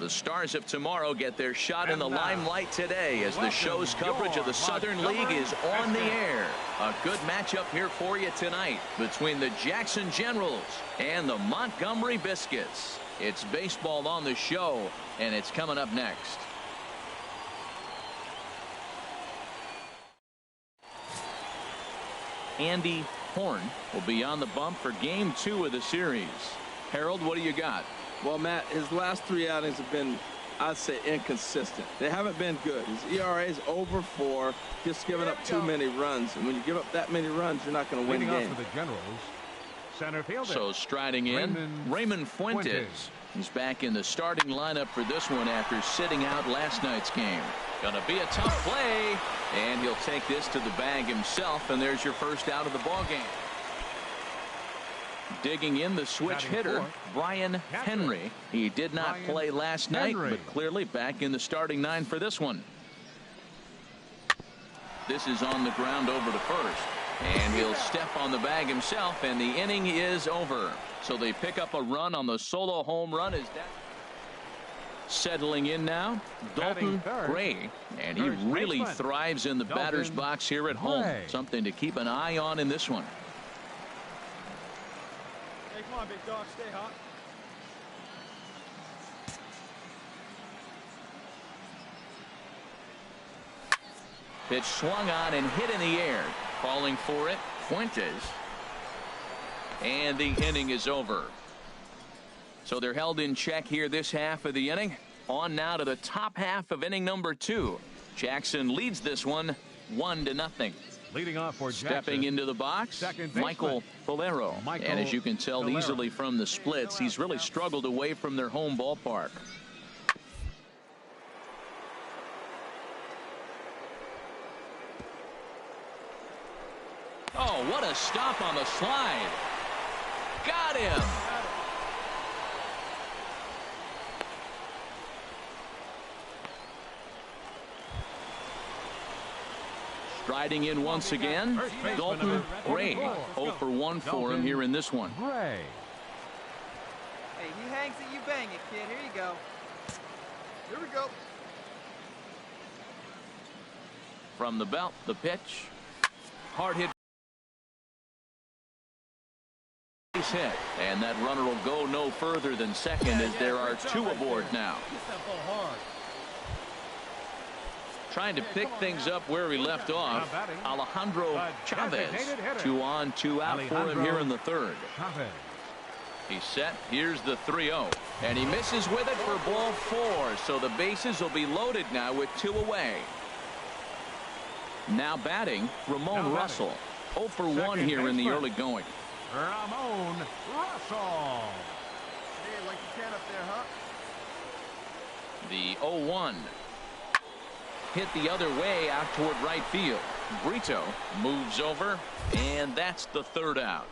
The stars of tomorrow get their shot in the limelight today as the show's coverage of the Southern League is on the air. A good matchup here for you tonight between the Jackson Generals and the Montgomery Biscuits. It's baseball on the show, and it's coming up next. Andy Horn will be on the bump for game 2 of the series. Harold, what do you got? Well, Matt, his last 3 outings have been, I'd say, inconsistent. They haven't been good. His ERA is over 4, just giving up too many runs. And when you give up that many runs, you're not going to win games. For the Generals, center fielder. So striding in, Raymond Fuentes. He's back in the starting lineup for this one after sitting out last night's game. Gonna be a tough play, and he'll take this to the bag himself, and there's your first out of the ball game. Digging in the switch hitter, Brian Henry. He did not play last night, but clearly back in the starting 9 for this one. This is on the ground over to first, and he'll step on the bag himself, and the inning is over. So they pick up a run on the solo home run. Is that settling in now? Dalton Gray, and he really thrives in the batter's box here at home. Something to keep an eye on in this one. Hey, come on, big dog, stay hot. Pitch swung on and hit in the air. Calling for it, Fuentes. And the inning is over. So they're held in check here this half of the inning. On now to the top half of inning number 2. Jackson leads this one 1-0. Leading off for Jackson. Stepping into the box, Michael Valero. And as you can tell easily from the splits, he's really struggled away from their home ballpark. Oh, what a stop on the slide. Got him. Striding in once again, Dalton Gray. 0 for 1 for him here in this one. Gray. Hey, he hangs it, you bang it, kid. Here you go. Here we go. From the belt, the pitch. Hard hit. Base hit. And that runner will go no further than second as there are 2 aboard now. Trying to pick things up where we left off. Alejandro Chavez. 2 on, 2 out for him here in the 3rd. He's set. Here's the 3-0. And he misses with it for ball 4. So the bases will be loaded now with 2 away. Now batting, Ramon Russell. 0 for 1 here in the early going. Ramon Russell. Hey, like you can up there, huh? The 0-1. Hit the other way out toward right field. Brito moves over, and that's the 3rd out.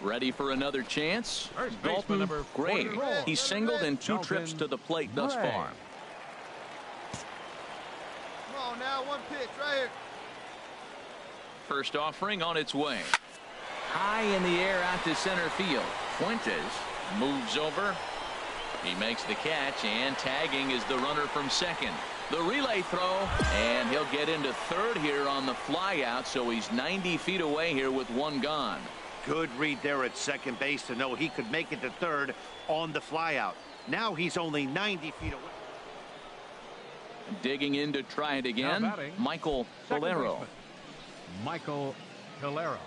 Ready for another chance? Dalton Gray. He's singled in 2 trips to the plate thus far. Come on now, 1 pitch right here. First offering on its way. High in the air out to center field. Fuentes moves over. He makes the catch, and tagging is the runner from second. The relay throw, and he'll get into 3rd here on the fly out, so he's 90 feet away here with 1 gone. Good read there at second base to know he could make it to 3rd on the fly out. Now he's only 90 feet away. Digging in to try it again, Michael Valero. Michael Valero.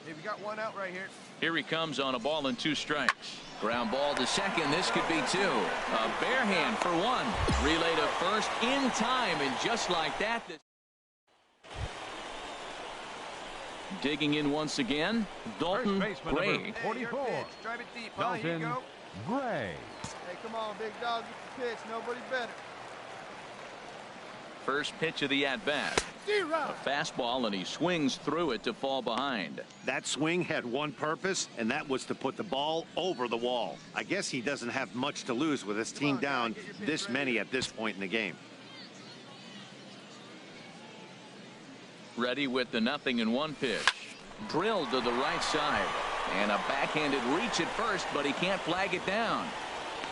Hey, we got 1 out right here. Here he comes on a ball and 2 strikes. Ground ball to second. This could be 2. A bare hand for 1. Relay to first in time, and just like that. Digging in once again, Dalton Gray. 44. Drive it deep, huh? Dalton Here you go. Gray. Hey, come on, big dog. Get the pitch. Nobody better. First pitch of the at-bat. A fastball, and he swings through it to fall behind. That swing had one purpose, and that was to put the ball over the wall. I guess he doesn't have much to lose with his team down this many at this point in the game. Ready with the 0-1 pitch. Drilled to the right side. And a backhanded reach at first, but he can't flag it down.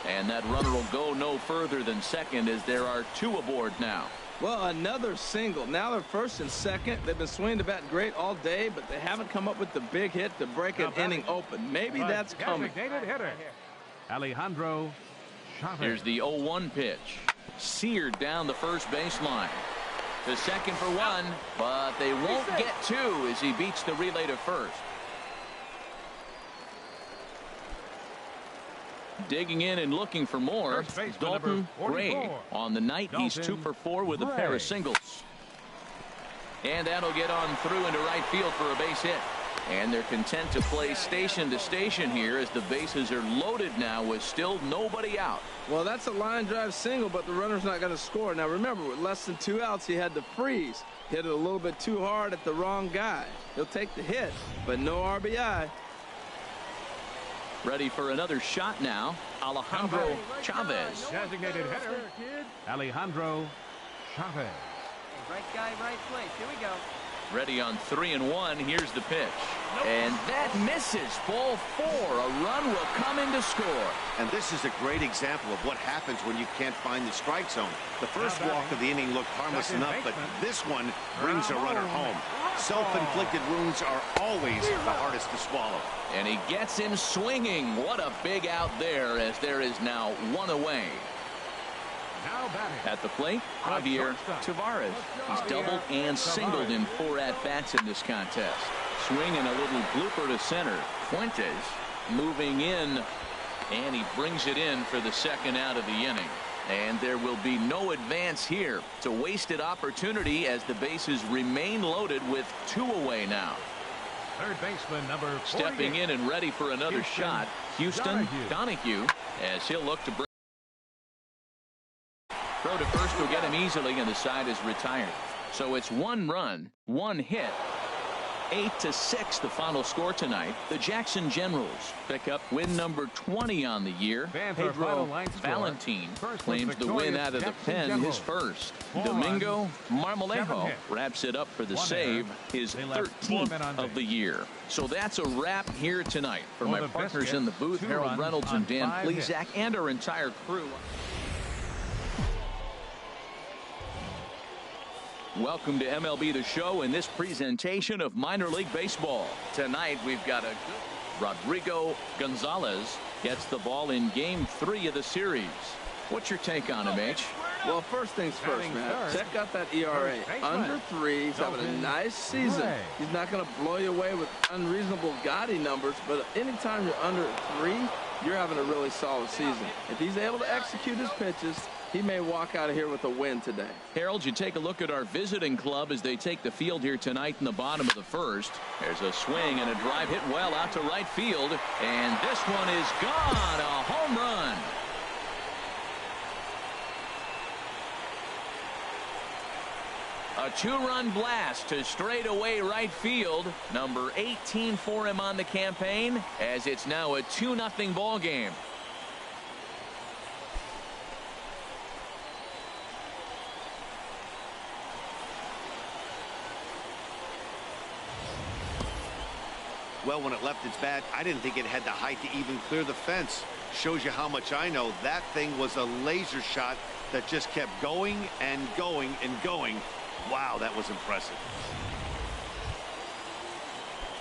And that runner will go no further than second as there are two aboard now. Well, another single. Now they're first and second. They've been swinging the bat great all day, but they haven't come up with the big hit to break an inning open. Maybe that's coming. Designated hitter, Alejandro Chavez. Here's the 0-1 pitch. Seared down the first baseline. To second for one, but they won't get two as he beats the relay to first. Digging in and looking for more, Dalton Gray. On the night, he's 2 for 4 with a pair of singles. And that'll get on through into right field for a base hit. And they're content to play station to station here as the bases are loaded now with still nobody out. Well, that's a line drive single, but the runner's not going to score. Now, remember, with less than 2 outs, he had to freeze. Hit it a little bit too hard at the wrong guy. He'll take the hit, but no RBI. Ready for another shot now, Alejandro Chavez. Designated hitter, Alejandro Chavez. Right guy, right place. Here we go. Ready on 3-1. Here's the pitch. And that misses. Ball 4. A run will come in to score. And this is a great example of what happens when you can't find the strike zone. The first walk of the inning looked harmless enough, but this one brings a runner home. Self-inflicted wounds are always the hardest to swallow. And he gets him swinging. What a big out there as there is now one away. At the plate, Javier Tavares. He's doubled and singled in 4 at-bats in this contest. Swinging a little blooper to center. Fuentes moving in, and he brings it in for the second out of the inning. And there will be no advance here. It's a wasted opportunity as the bases remain loaded with 2 away now. Third baseman number 48. Stepping in and ready for another shot, Houston Donahue, as he'll look to bring. Throw to first will get him easily, and the side is retired. So it's 1 run, 1 hit. 8-6 the final score tonight. The Jackson Generals pick up win number 20 on the year. Pedro Valentin claims the win out of the pen, his first. Domingo Marmolejo wraps it up for the save, his 13th of the year. So that's a wrap here tonight. For my partners in the booth, Harold Reynolds and Dan Plesac, and our entire crew. Welcome to MLB The Show in this presentation of minor league baseball. Tonight we've got a good Rodrigo Gonzalez gets the ball in game 3 of the series. What's your take on him, H? Well, first things first, man. Check out that ERA. Under 3. He's having a nice season. He's not going to blow you away with unreasonable gaudy numbers, but anytime you're under 3, you're having a really solid season. If he's able to execute his pitches, he may walk out of here with a win today. Harold, you take a look at our visiting club as they take the field here tonight in the bottom of the first. There's a swing and a drive hit well out to right field, and this one is gone. A home run. A 2-run blast to straightaway right field. Number 18 for him on the campaign, as it's now a 2-0 ball game. Well, when it left its bat, I didn't think it had the height to even clear the fence. Shows you how much I know. That thing was a laser shot that just kept going and going and going. Wow, that was impressive.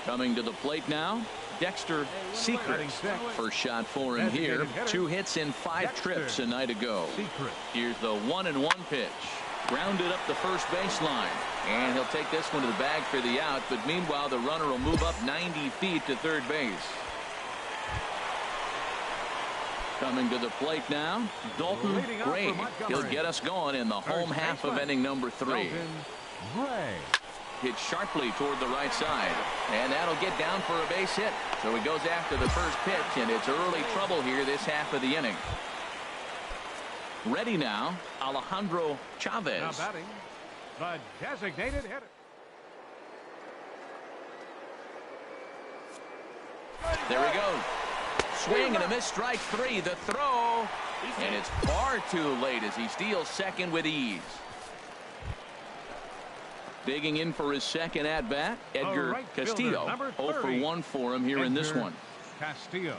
Coming to the plate now, Dexter Secret. First shot for him here. 2 hits in 5 trips a night ago. Here's the 1-1 pitch. Grounded up the first baseline. And he'll take this one to the bag for the out. But meanwhile, the runner will move up 90 feet to third base. Coming to the plate now, Dalton Gray. He'll get us going in the home half of inning number 3. Hit sharply toward the right side. And that'll get down for a base hit. So he goes after the first pitch, and it's early trouble here this half of the inning. Ready now, Alejandro Chavez. Now batting, the designated hitter. There he goes. Swing and a miss, strike 3. The throw, and it's far too late as he steals second with ease. Digging in for his second at-bat, Edgar Castillo. 0 for 1 for him here in this one. Castillo.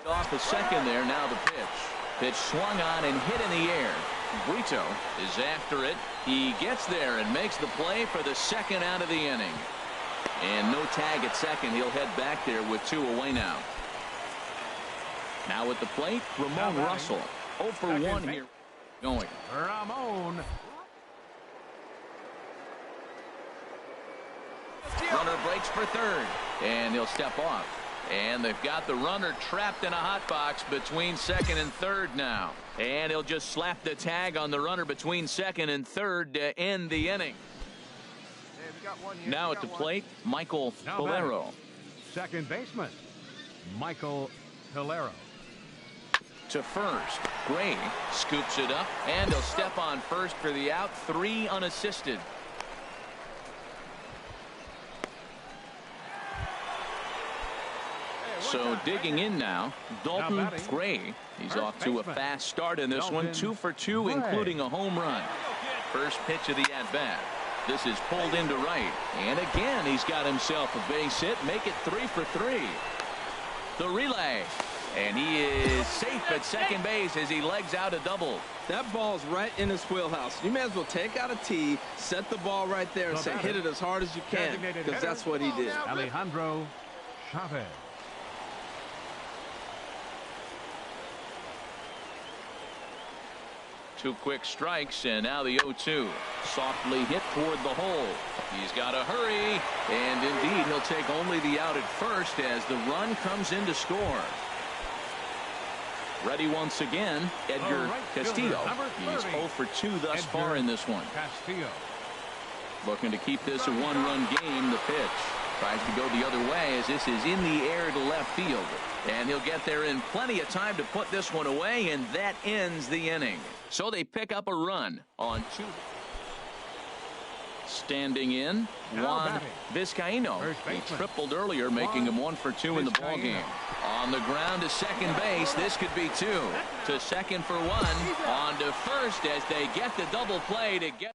Off the second there, now the pitch. Pitch swung on and hit in the air. Brito is after it. He gets there and makes the play for the second out of the inning. And no tag at second. He'll head back there with 2 away now. Now at the plate, Ramon Russell. 0 for 1 here. Going. Ramon. Runner breaks for third. And he'll step off. And they've got the runner trapped in a hot box between second and third now. And he'll just slap the tag on the runner between second and third to end the inning. Now at the plate, Michael Valero. Second baseman, Michael Valero. To first, Gray scoops it up, and he'll step on first for the out. 3 unassisted. So digging in now, Dalton Gray. He's off to a fast start in this one. 2 for 2, including a home run. First pitch of the at-bat. This is pulled into right. And again, he's got himself a base hit. Make it 3 for 3. The relay. And he is safe at second base as he legs out a double. That ball's right in his wheelhouse. You may as well take out a tee, set the ball right there, and say hit it as hard as you can, because that's what he did. Alejandro Chavez. 2 quick strikes, and now the 0-2. Softly hit toward the hole. He's got to hurry, and indeed he'll take only the out at first as the run comes in to score. Ready once again, Edgar Castillo. He's 0 for 2 thus far in this one. Castillo. Looking to keep this a 1-run game. The pitch tries to go the other way as this is in the air to left field. And he'll get there in plenty of time to put this one away, and that ends the inning. So they pick up a run on 2. Standing in, Juan Vizcaino. He tripled earlier, making him 1 for 2 in the ballgame. On the ground to second base. This could be 2. To second for 1. On to first as they get the double play to get.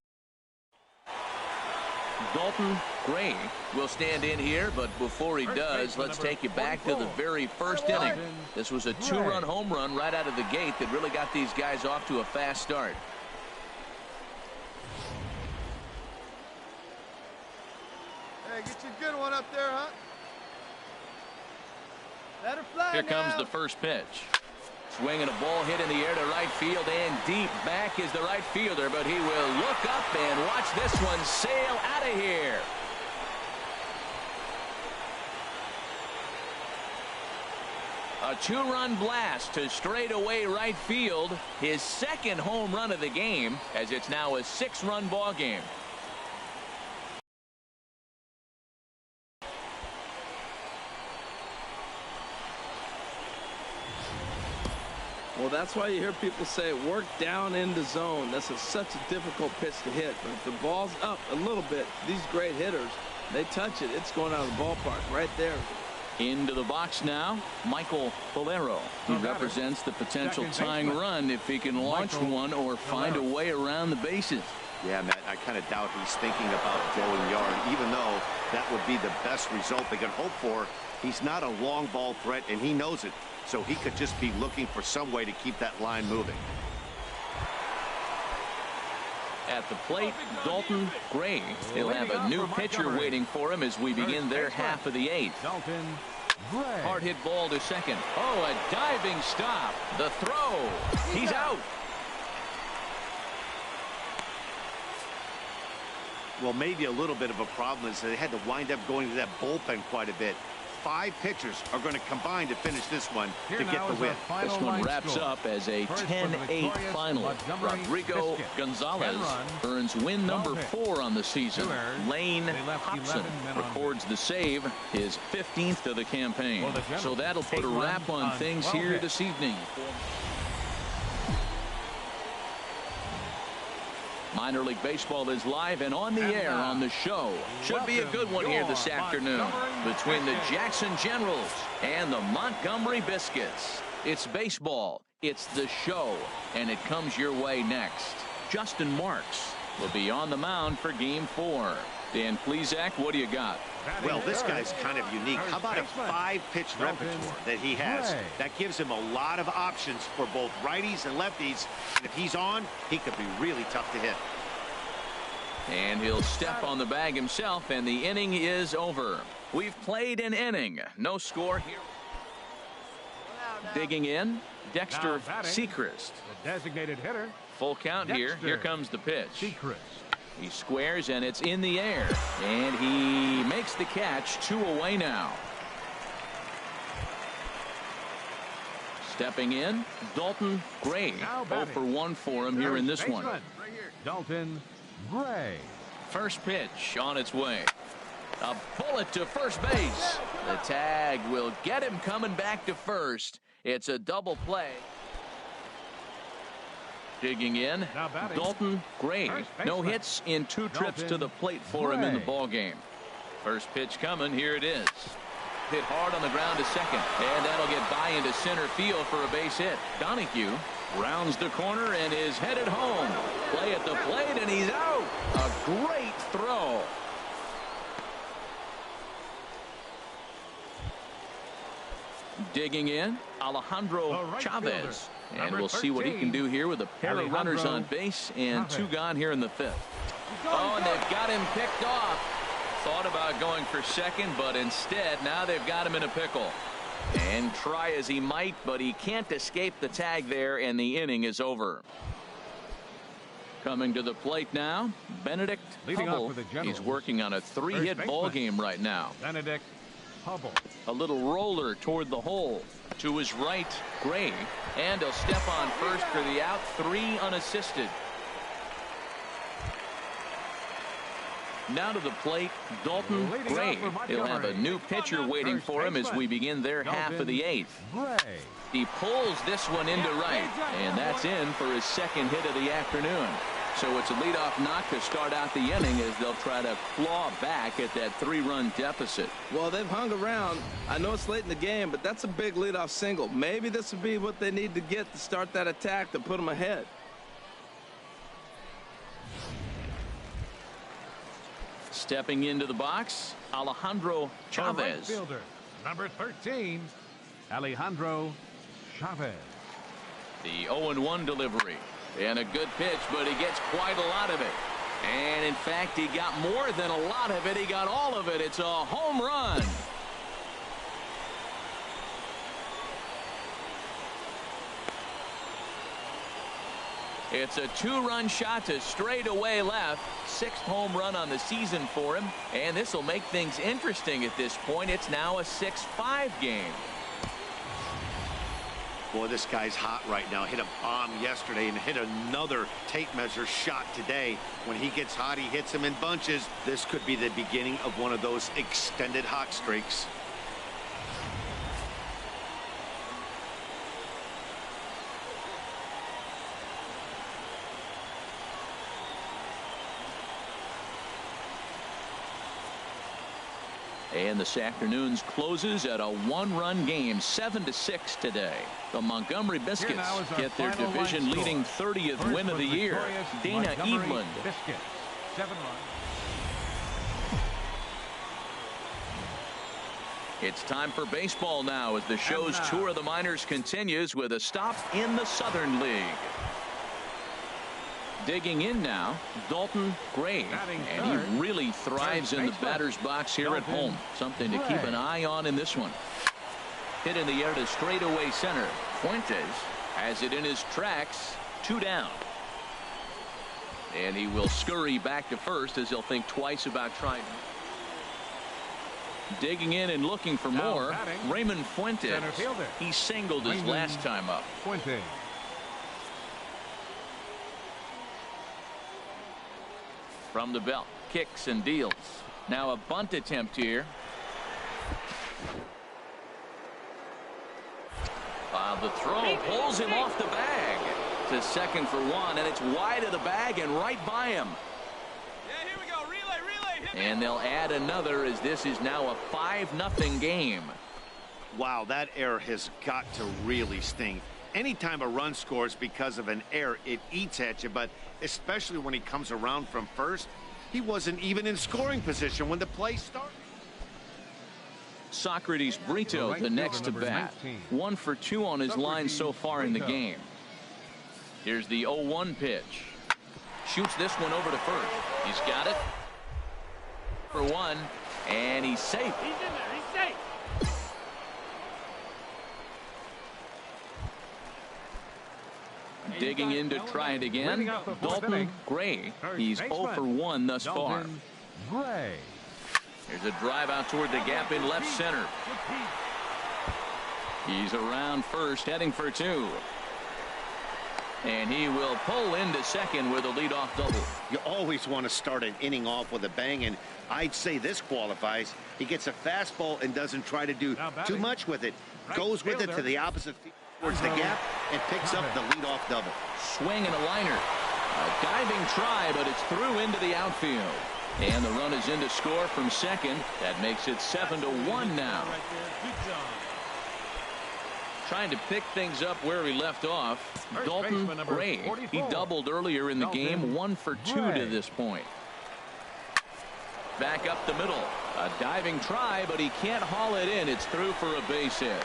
Dalton Gray will stand in here, but before he does, let's take you back to the very first inning. This was a 2-run home run right out of the gate that really got these guys off to a fast start. Hey, get you a good one up there, huh? Let her fly. Here comes the first pitch. Swinging a ball hit in the air to right field, and deep back is the right fielder, but he will look up and watch this one sail out of here. A 2-run blast to straightaway right field. His second home run of the game, as it's now a 6-run ball game. Well, that's why you hear people say work down in the zone. This is such a difficult pitch to hit. But if the ball's up a little bit, these great hitters, they touch it. It's going out of the ballpark right there. Into the box now, Michael Valero. He represents the potential tying run if he can launch one or find a way around the bases. Yeah, Matt, I kind of doubt he's thinking about going yard, even though that would be the best result they can hope for. He's not a long ball threat, and he knows it. So he could just be looking for some way to keep that line moving. At the plate, Dalton Gray. He'll have a new pitcher waiting for him as we begin their half of the 8th. Dalton Gray. Hard hit ball to second. Oh, a diving stop. The throw. He's out. Well, maybe a little bit of a problem is they had to wind up going to that bullpen quite a bit. 5 pitchers are going to combine to finish this one to get the win. This one wraps up as a 10-8 final. Rodrigo Gonzalez earns win number 4 on the season. Lane Hobson records the save, his 15th of the campaign. So that'll put a wrap on things here this evening. Minor League Baseball is live and on the air on the show. Should be a good one here this afternoon between the Jackson Generals and the Montgomery Biscuits. It's baseball. It's the show, and it comes your way next. Justin Marks will be on the mound for Game 4. Dan Plesac, what do you got? Well, this guy's kind of unique. How about a 5-pitch repertoire that he has? That gives him a lot of options for both righties and lefties. And if he's on, he could be really tough to hit. And he'll step on the bag himself, and the inning is over. We've played an inning. No score here. Digging in, Dexter Sechrist. The designated hitter. Full count here. Here comes the pitch. Sechrist. He squares, and it's in the air. And he makes the catch. 2 away now. Stepping in, Dalton Gray. 0 for 1 for him here in this one. Dalton Gray. First pitch on its way. A bullet to first base. The tag will get him coming back to first. It's a double play. Digging in, Dalton Gray. No hits in 2 trips to the plate for him in the ball game. First pitch coming. Here it is. Hit hard on the ground to second, and that'll get by into center field for a base hit. Donahue rounds the corner and is headed home. Play at the plate, and he's out. A great throw. Digging in, Alejandro Chavez. And we'll see what he can do here with a pair of runners on base and 2 gone here in the 5th. Oh, and they've got him picked off. Thought about going for second, but instead now they've got him in a pickle. And try as he might, but he can't escape the tag there, and the inning is over. Coming to the plate now, Benedict Hubble. He's working on a 3-hit ball game right now. Benedict Hubble. A little roller toward the hole. To his right, Gray. And he'll step on first for the out. 3 unassisted. Now to the plate, Dalton Gray. He'll have a new pitcher waiting for him as we begin their half of the 8th. He pulls this one into right, and that's in for his 2nd hit of the afternoon. So it's a leadoff knock to start out the inning as they'll try to claw back at that 3-run deficit. Well, they've hung around. I know it's late in the game, but that's a big leadoff single. Maybe this will be what they need to get to start that attack to put them ahead. Stepping into the box, Alejandro Chavez. Right fielder, number 13, Alejandro Chavez. The 0-1 delivery. And a good pitch, but he gets quite a lot of it. And in fact, he got more than a lot of it. He got all of it. It's a home run. It's a 2-run shot to straightaway left. 6th home run on the season for him. And this will make things interesting at this point. It's now a 6-5 game. Boy, this guy's hot right now. Hit a bomb yesterday and hit another tape measure shot today. When he gets hot, he hits them in bunches. This could be the beginning of one of those extended hot streaks. And this afternoon's closes at a 1-run game, 7-6 today. The Montgomery Biscuits get their division-leading 30th win of the year. Dana Eveland. 7 runs. It's time for baseball now as the show's tour of the minors continues with a stop in the Southern League. Digging in now, Dalton Gray, and he really thrives in the batter's box here at home. Something to keep an eye on in this one. Hit in the air to straightaway center. Fuentes has it in his tracks. 2 down. And he will scurry back to first as he'll think twice about trying. Digging in and looking for more, Raymond Fuentes. He singled his last time up. Fuentes. From the belt, kicks and deals. Now a bunt attempt here. The throw pulls him off the bag to second for 1, and it's wide of the bag and right by him. Yeah, here we go. Relay. And they'll add another as this is now a 5-0 game. Wow, that error has got to really sting. Anytime a run scores because of an error, it eats at you, but especially when he comes around from first, he wasn't even in scoring position when the play started. Socrates Brito, the next to bat. 1 for 2 on his line so far in the game. Here's the 0-1 pitch. Shoots this one over to first. He's got it for 1, and he's safe. He's in there. He's safe. Digging in to try it again. Dalton Gray. He's 0 for 1 thus far. Gray. Here's a drive out toward the gap in left center. He's around first, heading for 2. And he will pull into second with a leadoff double. You always want to start an inning off with a bang, and I'd say this qualifies. He gets a fastball and doesn't try to do too much with it. Goes with it to the opposite field towards the gap and picks up the leadoff double. Swing and a liner. A diving try, but it's through into the outfield. And the run is in to score from second. That makes it 7-1 now. Trying to pick things up where he left off. Dalton Gray. He doubled earlier in the game. 1 for 2 to this point. Back up the middle. A diving try, but he can't haul it in. It's through for a base hit.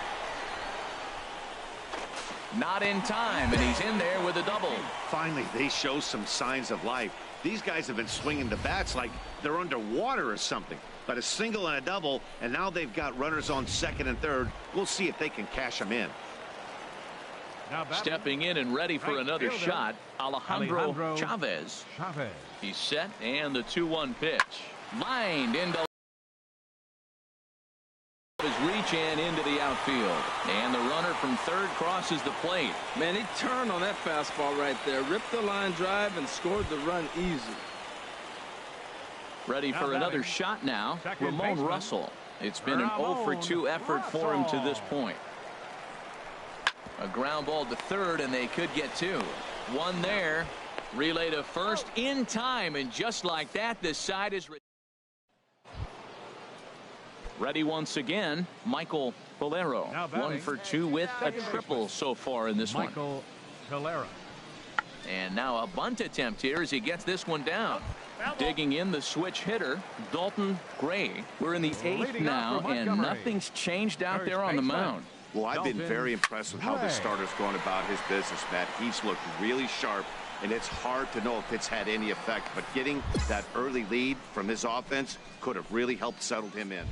Not in time, and he's in there with a double. Finally, they show some signs of life. These guys have been swinging the bats like they're underwater or something. But a single and a double, and now they've got runners on second and third. We'll see if they can cash them in. Stepping in and ready for another shot, Alejandro Chavez. He's set, and the 2-1 pitch. Lined into his reach and into the outfield. And the runner from third crosses the plate. Man, he turned on that fastball right there. Ripped the line drive and scored the run easy. Ready for another shot now. Ramon Russell. It's been an 0 for 2 effort for him to this point. A ground ball to third, and they could get 2. 1 there. Relay to first in time, and just like that, this side is ready once again. Michael Valero. 1 for 2 with a triple so far in this one. Michael Valero. And now a bunt attempt here as he gets this one down. Digging in the switch hitter, Dalton Gray. We're in the 8th now, and nothing's changed out there on the mound. Well, I've been very impressed with how this starter's going about his business, Matt. He's looked really sharp, and it's hard to know if it's had any effect. But getting that early lead from his offense could have really helped settle him in.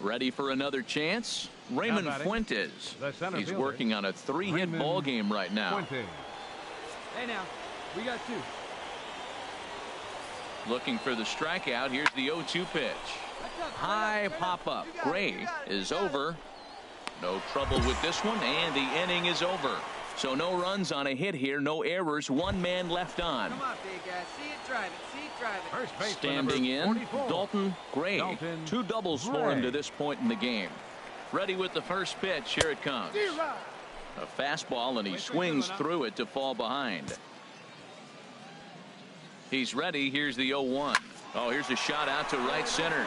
Ready for another chance? Raymond Fuentes. He's working on a 3-hit ball game right now. Hey now, we got 2. Looking for the strikeout. Here's the 0-2 pitch. High pop-up. Gray is over. No trouble with this one, and the inning is over. So no runs on a hit here, no errors, 1 man left on. Come on, big guy. See it, drive it. See it, drive it. Standing in, Dalton Gray. 2 doubles for him to this point in the game. Ready with the first pitch. Here it comes. A fastball, and he swings through it to fall behind. He's ready. Here's the 0-1. Oh, here's a shot out to right center.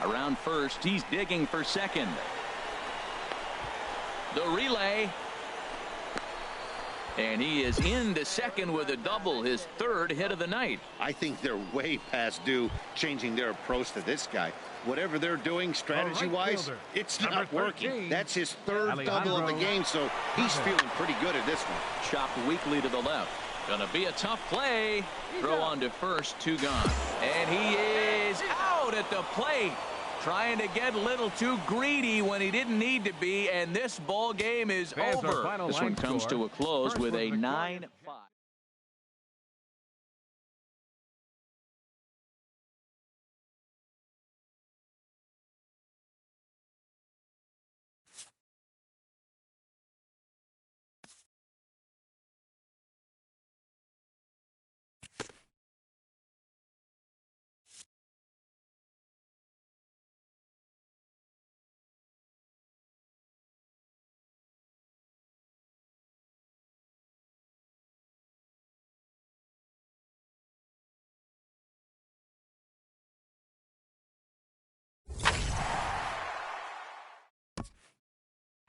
Around first, he's digging for second. The relay. And he is into second with a double, his 3rd hit of the night. I think they're way past due changing their approach to this guy. Whatever they're doing strategy-wise, it's not working. That's his 3rd double of the game, so he's feeling pretty good at this one. Chopped weakly to the left. Gonna be a tough play. Throw on to first, 2 gone. And he is out at the plate. Trying to get a little too greedy when he didn't need to be, and this ball game is over. This one comes to a close with a 9-5.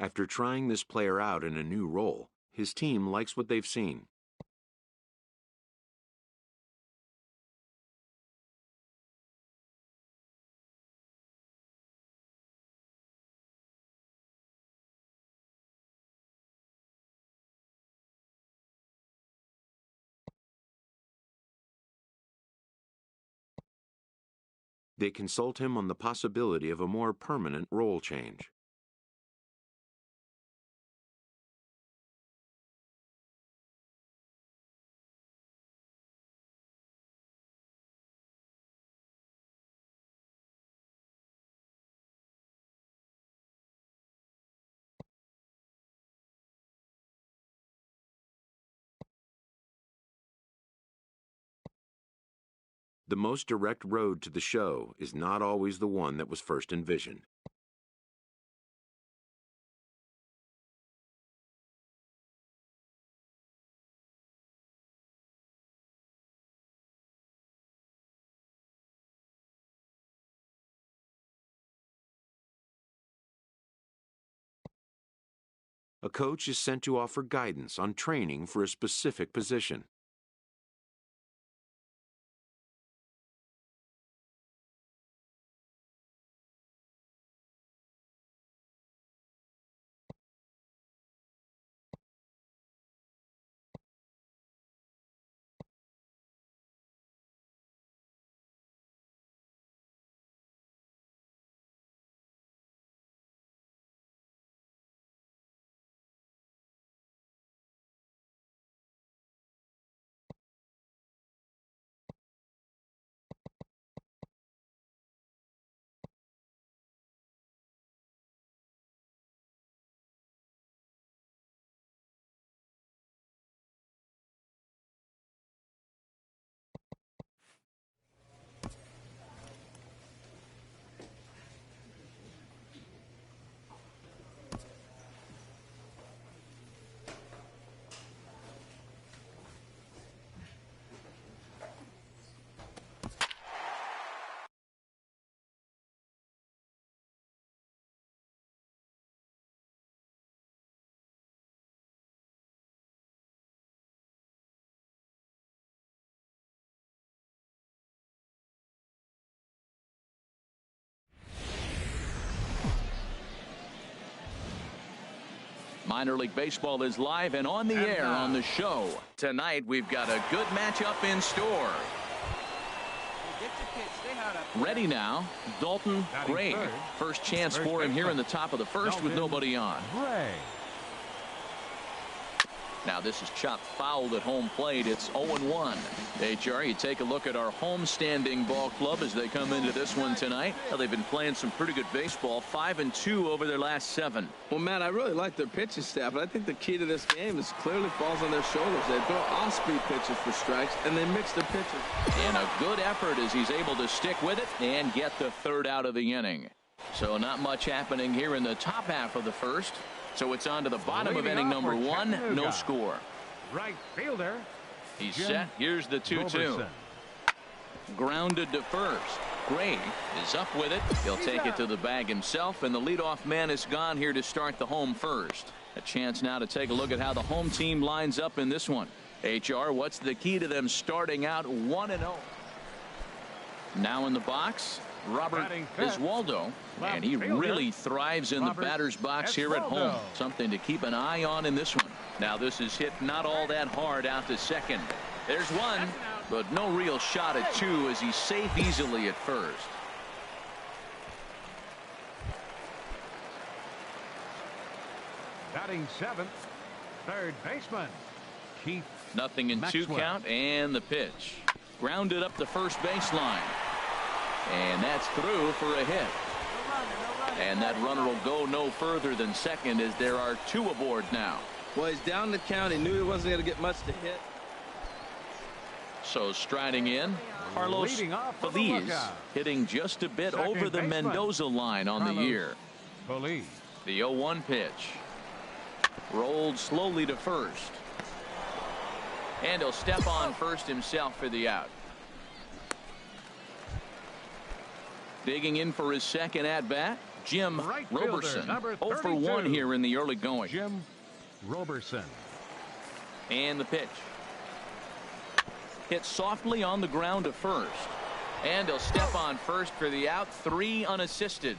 After trying this player out in a new role, his team likes what they've seen. They consult him on the possibility of a more permanent role change. The most direct road to the show is not always the one that was first envisioned. A coach is sent to offer guidance on training for a specific position. Minor League Baseball is live and on the air on the show. Tonight, we've got a good matchup in store. Ready now, Dalton Gray. First chance for him here in the top of the first with nobody on. Now this is chopped fouled at home plate. It's 0-1. HR, you take a look at our home-standing ball club as they come into this one tonight. Well, they've been playing some pretty good baseball, 5-2 over their last 7. Well, Matt, I really like their pitching staff, but I think the key to this game is clearly falls on their shoulders. They throw off-speed pitches for strikes, and they mix their pitches. And a good effort as he's able to stick with it and get the third out of the inning. So not much happening here in the top half of the first. So it's on to the bottom of inning number 1. No score. Right fielder. He's set. Here's the 2-2. Grounded to first. Gray is up with it. He'll take it to the bag himself, and the leadoff man is gone here to start the home first. A chance now to take a look at how the home team lines up in this one. HR, what's the key to them starting out 1-0? Now in the box, Robert Iswaldo, and he really thrives in the batter's box here at home. Something to keep an eye on in this one. Now this is hit not all that hard out to second. There's one, but no real shot at 2 as he's safe easily at first. Batting 7th, third baseman, Keith. Nothing in Maxwell. 2 count, and the pitch. Grounded up the first baseline. And that's through for a hit. And that runner will go no further than second as there are 2 aboard now. Well, he's down the count. He knew he wasn't going to get much to hit. So striding in, Carlos Feliz, hitting just a bit over the Mendoza line on the year. Feliz. The 0-1 pitch. Rolled slowly to first. And he'll step on first himself for the out. Digging in for his second at bat, Jim Right fielder, Roberson. number 0 for 1 32. here in the early going. Jim Roberson. And the pitch. Hit softly on the ground to first. And he'll step on first for the out. 3 unassisted.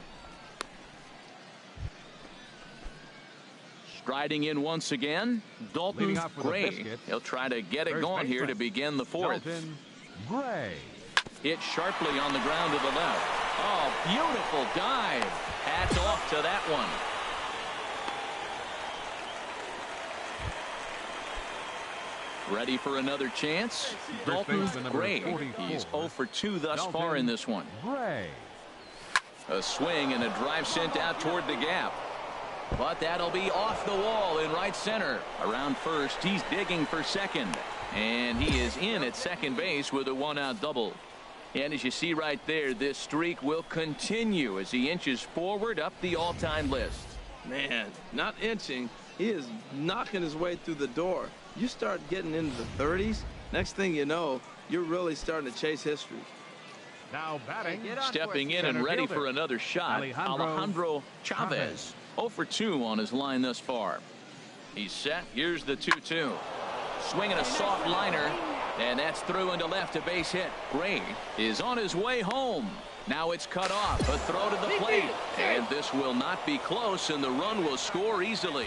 Striding in once again, Dalton Gray. He'll try to get it going here to begin the 4th. Dalton Gray. Hit sharply on the ground to the left. Oh, beautiful dive. Hats off to that one. Ready for another chance. Dalton Gray. He's 0 for 2 thus far in this one. Gray. A swing and a drive sent out toward the gap. But that'll be off the wall in right center. Around first, he's digging for second. And he is in at second base with a 1-out double. And as you see right there, this streak will continue as he inches forward up the all-time list. Man, not inching. He is knocking his way through the door. You start getting into the 30s, next thing you know, you're really starting to chase history. Now batting. Stepping in and ready for another shot, Alejandro Chavez. 0 for 2 on his line thus far. He's set. Here's the 2-2. Swinging a soft liner, and that's through into left, a base hit. Gray is on his way home. Now it's cut off, a throw to the plate, and this will not be close, and the run will score easily.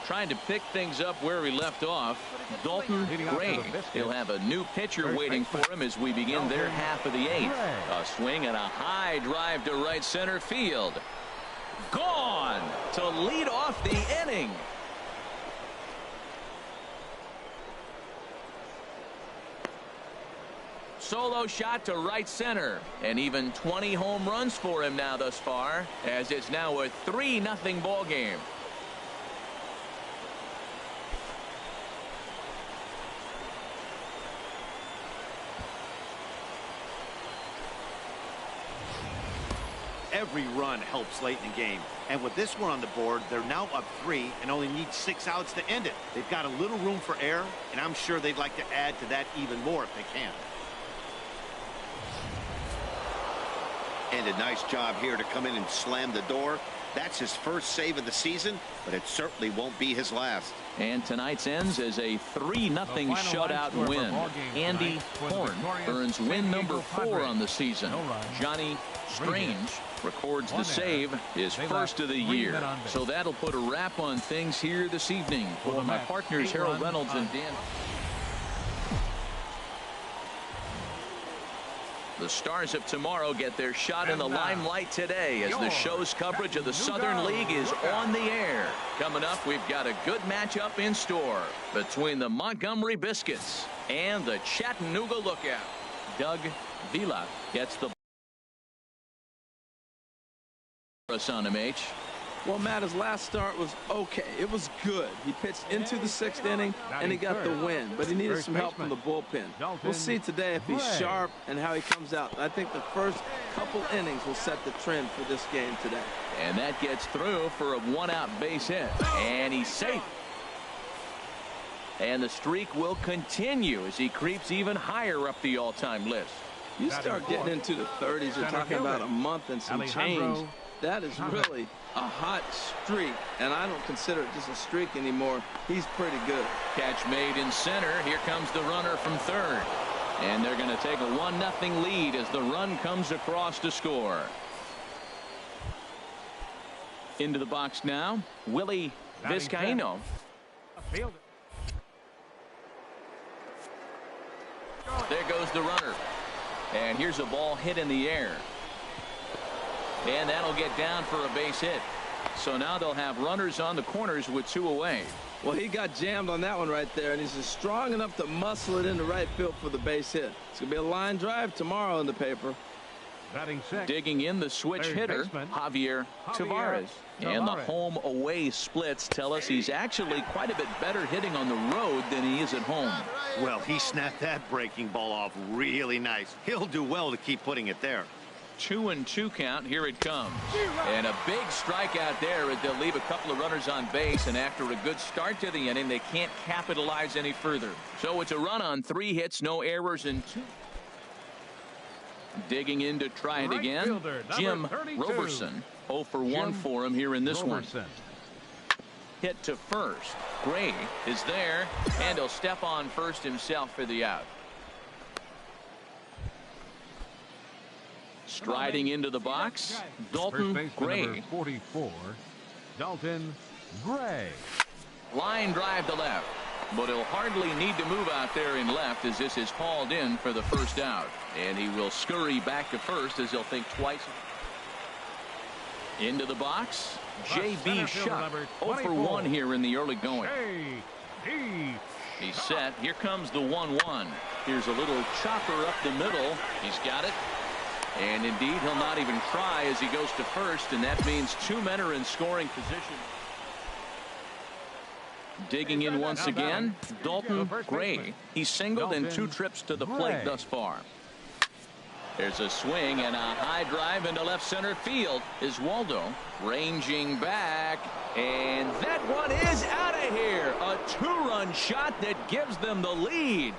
Trying to pick things up where we left off, Dalton Gray. He'll have a new pitcher waiting for him as we begin their half of the 8th. A swing and a high drive to right center field. Gone to lead off the inning. Solo shot to right center, and even 20 home runs for him now thus far, as it's now a 3-0 ball game. Every run helps late in the game. And with this one on the board, they're now up 3 and only need 6 outs to end it. They've got a little room for error, and I'm sure they'd like to add to that even more if they can. And a nice job here to come in and slam the door. That's his first save of the season, but it certainly won't be his last. And tonight's ends as a 3-0 shutout win. Andy Horn earns win number 4 on the season. Johnny Strange records the save, his first of the year. So that'll put a wrap on things here this evening. For my partners Harold Reynolds and Dan. The Stars of tomorrow get their shot in the limelight today as the show's coverage of the Southern League is on the air. Coming up, we've got a good matchup in store between the Montgomery Biscuits and the Chattanooga Lookout. Doug Vila gets the on MH. Well, Matt, his last start was okay. It was good. He pitched into the 6th inning, and he got the win, but he needed some help from the bullpen. We'll see today if he's sharp and how he comes out. I think the first couple innings will set the trend for this game today. And that gets through for a 1-out base hit, and he's safe. And the streak will continue as he creeps even higher up the all-time list. You start getting into the 30s, you're talking about a month and some change. That is really a hot streak, and I don't consider it just a streak anymore. He's pretty good. Catch made in center. Here comes the runner from third. And they're going to take a 1-0 lead as the run comes across to score. Into the box now, Willie Vizcaíno. There goes the runner. And here's a ball hit in the air. And that'll get down for a base hit. So now they'll have runners on the corners with 2 away. Well, he got jammed on that one right there, and he's just strong enough to muscle it into right field for the base hit. It's going to be a line drive tomorrow in the paper. Digging in the switch hitter, Javier Tavares. And the home away splits tell us he's actually quite a bit better hitting on the road than he is at home. Well, he snapped that breaking ball off really nice. He'll do well to keep putting it there. 2-2 count. Here it comes. And a big strikeout there as they'll leave a couple of runners on base, and after a good start to the inning, they can't capitalize any further. So it's a run on 3 hits, no errors, and 2. Digging in to try it again. Jim Roberson. 0 for 1 for him here in this one. Hit to first. Gray is there, and he'll step on first himself for the out. Striding into the box, Dalton Gray. 44, Dalton Gray. Line drive to left, but he'll hardly need to move out there in left as this is hauled in for the first out. And he will scurry back to first as he'll think twice. Into the box, J.B. Shuck. 0 for 1 here in the early going. He's set. Here comes the 1-1. Here's a little chopper up the middle. He's got it. And indeed, he'll not even try as he goes to first, and that means 2 men are in scoring position. Digging in once again, Dalton Gray. He's singled in 2 trips to the plate thus far. There's a swing and a high drive into left center field. Is Waldo ranging back, and that one is out of here. A 2-run shot that gives them the lead.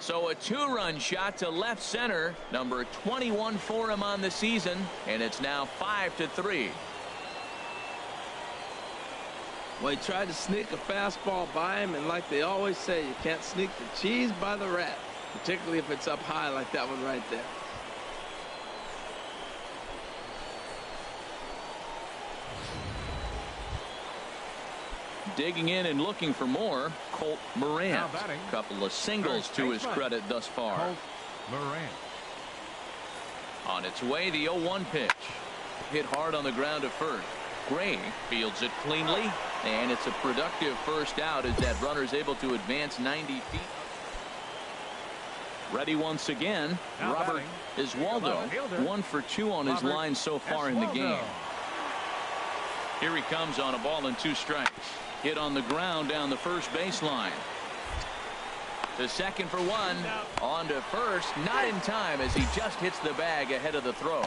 So a 2-run shot to left center, number 21 for him on the season, and it's now 5-3. Well, he tried to sneak a fastball by him, and like they always say, you can't sneak the cheese by the rat, particularly if it's up high like that one right there. Digging in and looking for more, Colt Morant. A couple of singles to his credit thus far. Colt Morant. On its way, the 0-1 pitch. Hit hard on the ground to first. Gray fields it cleanly, and it's a productive first out as that runner is able to advance 90 feet. Ready once again, Robert Iswaldo. 1 for 2 on his line so far in the game. Here he comes on a ball and 2 strikes. Hit on the ground down the first baseline. To second for 1. On to first. Not in time as he just hits the bag ahead of the throw.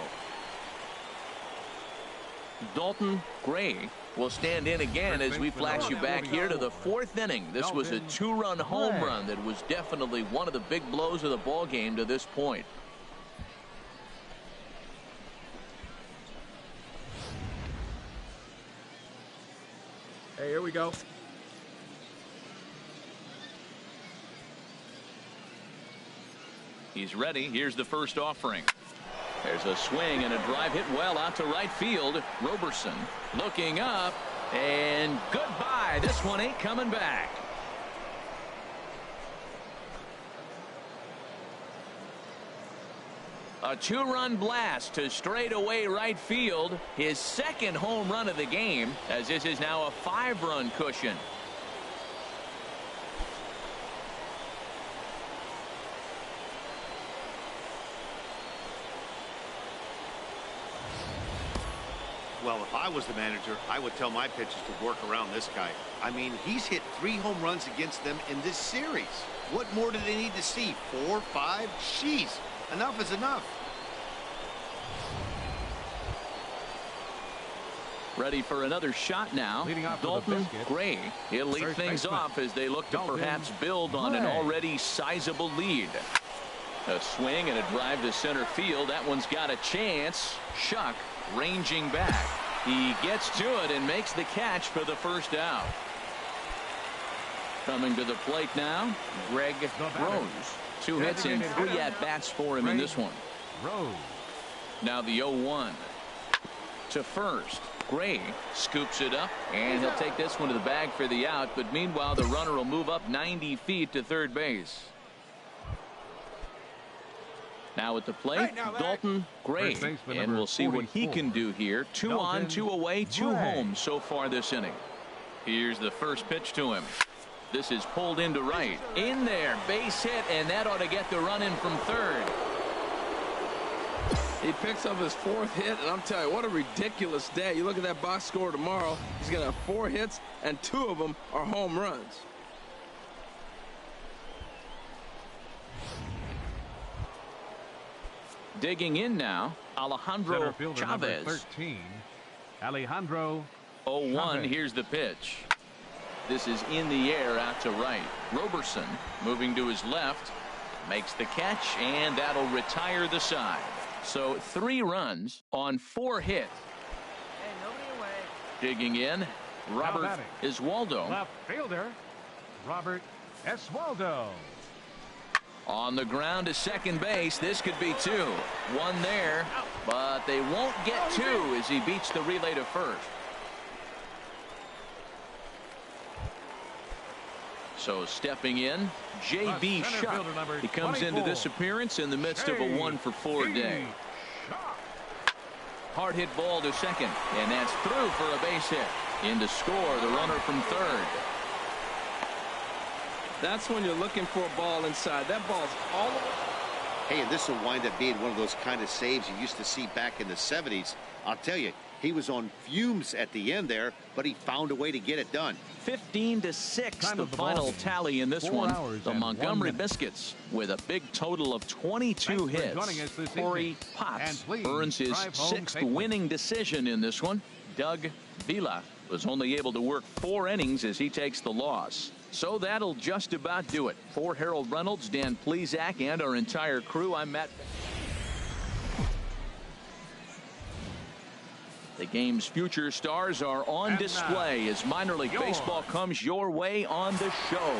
Dalton Gray will stand in again as we flash you back here to the 4th inning. This was a 2-run home run that was definitely one of the big blows of the ball game to this point. Hey, here we go. He's ready. Here's the first offering. There's a swing and a drive hit well out to right field. Roberson looking up, and goodbye. This one ain't coming back. A 2-run blast to straightaway right field. His 2nd home run of the game, as this is now a 5-run cushion. Well, if I was the manager, I would tell my pitchers to work around this guy. I mean, he's hit 3 home runs against them in this series. What more do they need to see? 4, 5? Jeez, enough is enough. Ready for another shot now. Dalton Gray. He'll lead things off as they look to perhaps build on an already sizable lead. A swing and a drive to center field. That one's got a chance. Shuck ranging back. He gets to it and makes the catch for the first out. Coming to the plate now, Greg Rose. 2 hits and 3 at-bats for him in this one. Now the 0-1. To first. Gray scoops it up, and he'll take this one to the bag for the out. But meanwhile, the runner will move up 90 feet to third base. Now at the plate, Dalton Gray, and we'll see what he can do here. 2 on, 2 away, 2 home so far this inning. Here's the first pitch to him. This is pulled into right. In there, base hit, and that ought to get the run in from third. He picks up his 4th hit, and I'm telling you, what a ridiculous day. You look at that box score tomorrow, he's going to have 4 hits, and 2 of them are home runs. Digging in now, Alejandro Chavez. 13, Alejandro 0-1, here's the pitch. This is in the air out to right. Roberson moving to his left. makes the catch, and that'll retire the side. So 3 runs on 4 hits. Hey, nobody away. Digging in, Robert Iswaldo. Left fielder, Robert Eswaldo. On the ground to second base. This could be 2. 1 there, but they won't get 2 as he beats the relay to first. So stepping in, J.B. Shuck. He comes into this appearance in the midst of a 1-for-4 day. Hard hit ball to second, and that's through for a base hit. In to score the runner from third. That's when you're looking for a ball inside. That ball's all the way. Hey, and this will wind up being one of those kind of saves you used to see back in the 70s. I'll tell you, he was on fumes at the end there, but he found a way to get it done. 15-6 the final tally in this one. The Montgomery Biscuits with a big total of 22 hits. Corey Potts earns his 6th winning decision in this one. Doug Vila was only able to work 4 innings as he takes the loss. So that'll just about do it. For Harold Reynolds, Dan Plesac, and our entire crew, I'm Matt. The game's future stars are on display as minor league baseball comes your way on the show.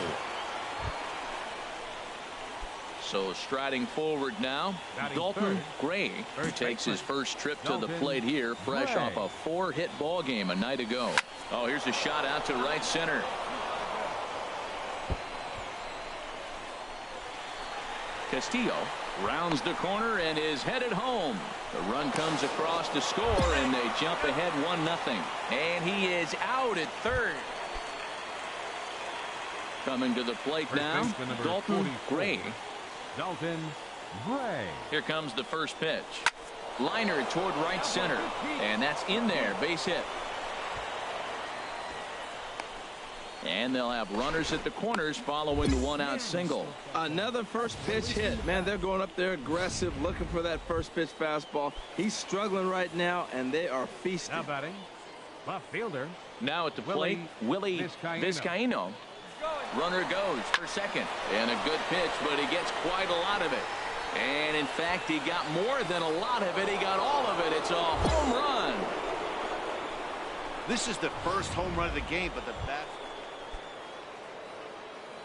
So striding forward now, Dalton Gray takes his first trip to the plate here, fresh off a 4-hit ball game a night ago. Oh, here's a shot out to right center. Castillo rounds the corner and is headed home. The run comes across to score, and they jump ahead 1-0. And he is out at third. Coming to the plate now, Dalton Gray. Dalton Gray. Here comes the first pitch. Liner toward right center, and that's in there, base hit. And they'll have runners at the corners following the 1-out single. Another first pitch hit. Man, they're going up there aggressive, looking for that first pitch fastball. He's struggling right now, and they are feasting. Now batting, left fielder. Now at the plate, Willie Vizcaino. Runner goes for second. And a good pitch, but he gets quite a lot of it. And in fact, he got more than a lot of it. He got all of it. It's a home run. This is the first home run of the game, but the bat.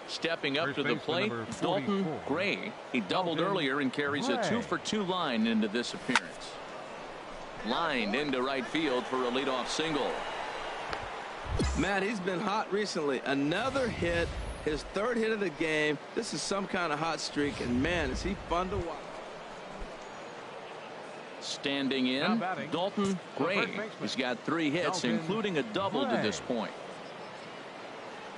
Stepping up to the plate, Dalton Gray. He doubled earlier and carries a 2-for-2 line into this appearance. Lined into right field for a leadoff single. Matt, he's been hot recently. Another hit, his 3rd hit of the game. This is some kind of hot streak, and man, is he fun to watch. Standing in, Dalton Gray. He's got 3 hits, including a double to this point.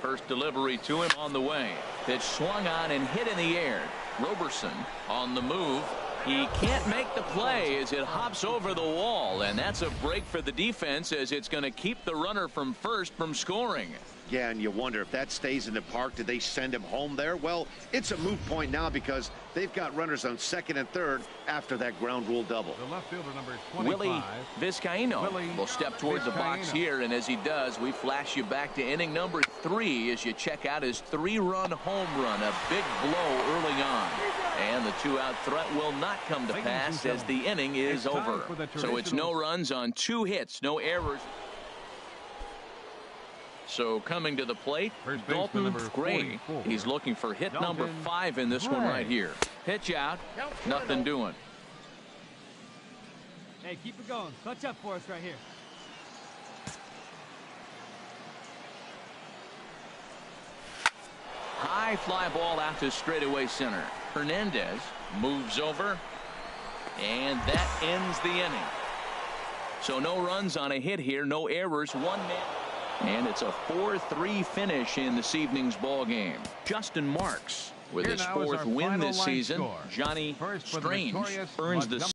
First delivery to him on the way. Pitch swung on and hit in the air. Roberson on the move. He can't make the play as it hops over the wall, and that's a break for the defense as it's going to keep the runner from first from scoring. Yeah, and you wonder if that stays in the park, did they send him home there? Well, it's a moot point now because they've got runners on second and third after that ground rule double. The left fielder, number 25. Willie Vizcaino will step toward the box here, and as he does, we flash you back to inning number 3 as you check out his 3-run home run, a big blow early on. And the 2-out threat will not come to pass as the inning is over. So it's no runs on 2 hits, no errors. So coming to the plate, Dalton Gray. He's looking for hit number 5 in this one right here. Pitch out, nothing doing. Hey, keep it going. Clutch up for us right here. High fly ball out to straightaway center. Hernandez moves over, and that ends the inning. So no runs on a hit here, no errors, 1 man. And it's a 4-3 finish in this evening's ball game. Justin Marks with his 4th win this season. Johnny Strange earns the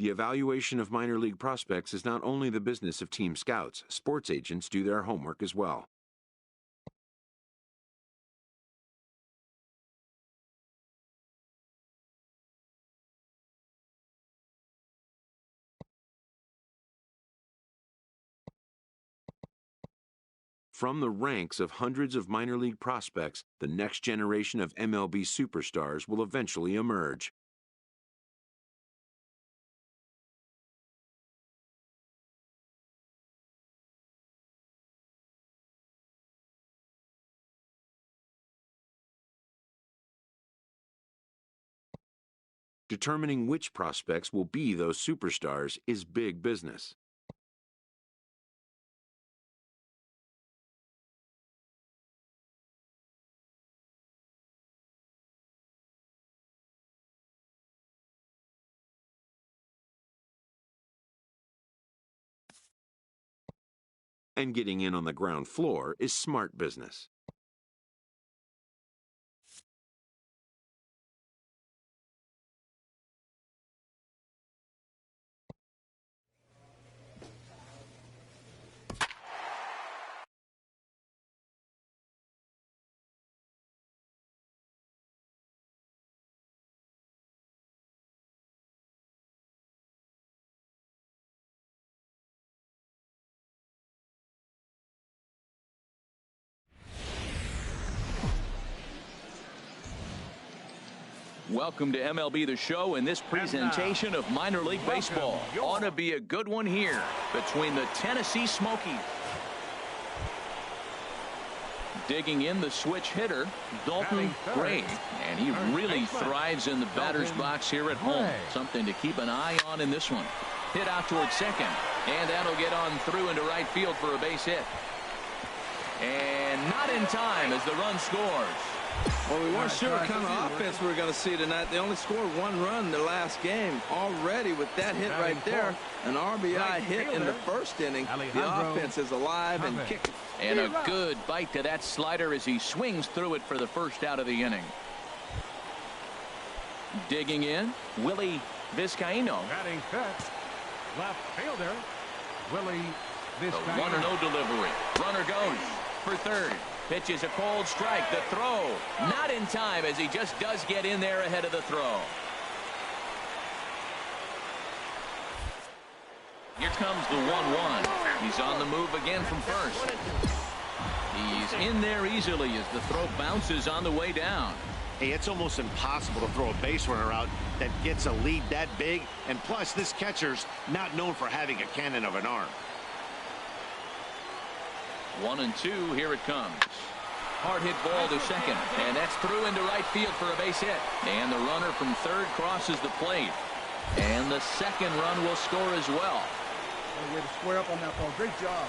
The evaluation of minor league prospects is not only the business of team scouts. Sports agents do their homework as well. From the ranks of hundreds of minor league prospects, the next generation of MLB superstars will eventually emerge. Determining which prospects will be those superstars is big business. And getting in on the ground floor is smart business. Welcome to MLB The Show and this presentation of minor league baseball. Ought to be a good one here between the Tennessee Smokies. Digging in the switch hitter, Dalton Gray, and he really thrives in the batter's box here at home. Something to keep an eye on in this one. Hit out towards second, and that'll get on through into right field for a base hit. And not in time as the run scores. Well, we weren't sure what kind of offense we were going to see tonight. They only scored one run in their last game. Already with that hit right there, an RBI hit in the first inning. The offense is alive and kicking. And a good bite to that slider as he swings through it for the first out of the inning. Digging in, Willie Vizcaino. Batting fifth, left fielder, Willie Vizcaino. The 1-0 delivery. Runner goes for third. Pitches a cold strike. The throw not in time as he just does get in there ahead of the throw. Here comes the 1-1. He's on the move again from first. He's in there easily as the throw bounces on the way down. Hey, it's almost impossible to throw a base runner out that gets a lead that big. And plus, this catcher's not known for having a cannon of an arm. 1-2, here it comes. Hard hit ball to second, and that's through into right field for a base hit. And the runner from third crosses the plate. And the second run will score as well. Way to square up on that ball. Great job.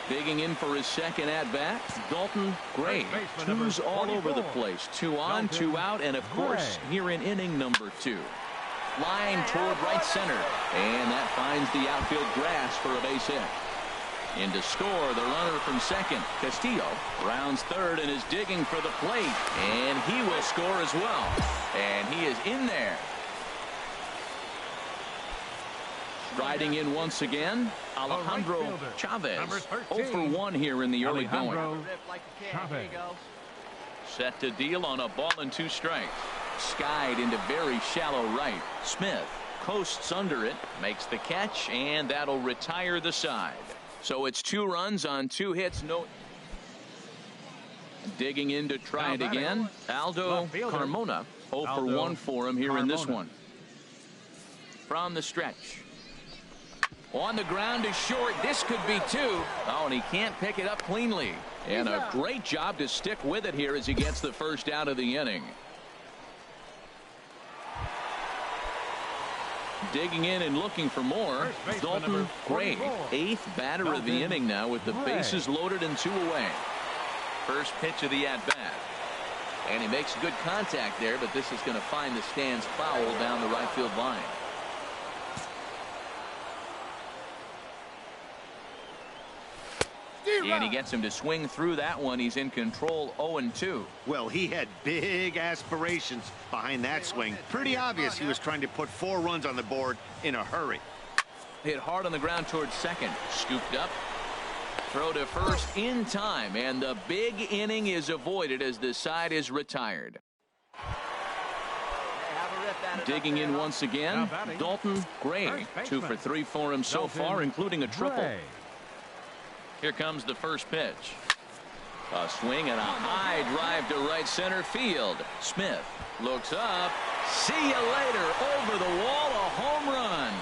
Digging in for his second at-bat, Dalton Gray. Twos all over the place. 2 on, 2 out, and of course, here in inning number 2. Line toward right center, and that finds the outfield grass for a base hit. In to score, the runner from second, Castillo, rounds third and is digging for the plate, and he will score as well. And he is in there. Riding in once again, Alejandro Chavez. 0 for 1 here in the early going. Set to deal on a ball and 2 strikes. Skied into very shallow right. Smith coasts under it, makes the catch, and that'll retire the side. So it's 2 runs on 2 hits. No. Digging in to try it again. Aldo Carmona. 0 for 1 for him here in this one. From the stretch. On the ground is short. This could be 2. Oh, and he can't pick it up cleanly. And a great job to stick with it here as he gets the first out of the inning. Digging in and looking for more, Dalton Gray, 8th batter of the inning now with the bases loaded and 2 away. First pitch of the at-bat. And he makes good contact there, but this is going to find the stands foul down the right field line. And he gets him to swing through that one. He's in control, 0-2. Well, he had big aspirations behind that swing. Pretty obvious he was trying to put 4 runs on the board in a hurry. Hit hard on the ground towards second. Scooped up. Throw to first in time. And the big inning is avoided as the side is retired. Digging in once again, Dalton Gray. 2 for 3 for him so far, including a triple. Here comes the first pitch. A swing and a high drive to right center field. Smith looks up. See you later. Over the wall, a home run.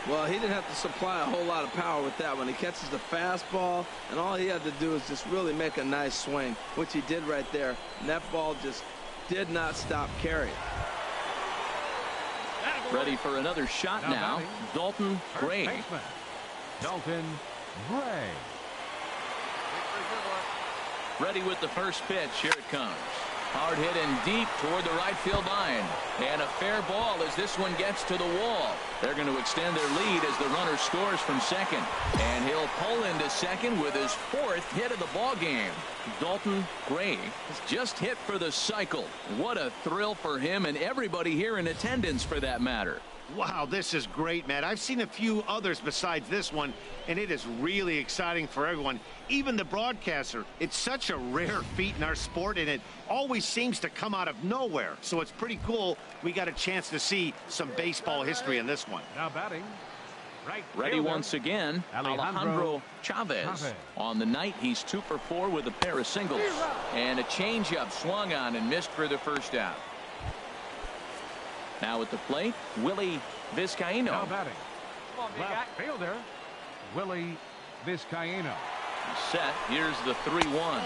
Well, he didn't have to supply a whole lot of power with that one. He catches the fastball, and all he had to do is just really make a nice swing, which he did right there. And that ball just did not stop carrying. Ready for another shot now. Dalton Gray. Dalton Gray. Ready with the first pitch. Here it comes. Hard hit and deep toward the right field line. And a fair ball as this one gets to the wall. They're going to extend their lead as the runner scores from second. And he'll pull into second with his 4th hit of the ball game. Dalton Gray has just hit for the cycle. What a thrill for him and everybody here in attendance for that matter. Wow, this is great, Matt. I've seen a few others besides this one, and it is really exciting for everyone, even the broadcaster. It's such a rare feat in our sport, and it always seems to come out of nowhere. So it's pretty cool we got a chance to see some baseball history in this one. Now batting. Ready once again, Alejandro Chavez. On the night, he's 2 for 4 with a pair of singles. And a changeup swung on and missed for the first out. Now at the plate, Willie Vizcaino. Now batting. Left fielder, Willie Vizcaino. Set. Here's the 3-1.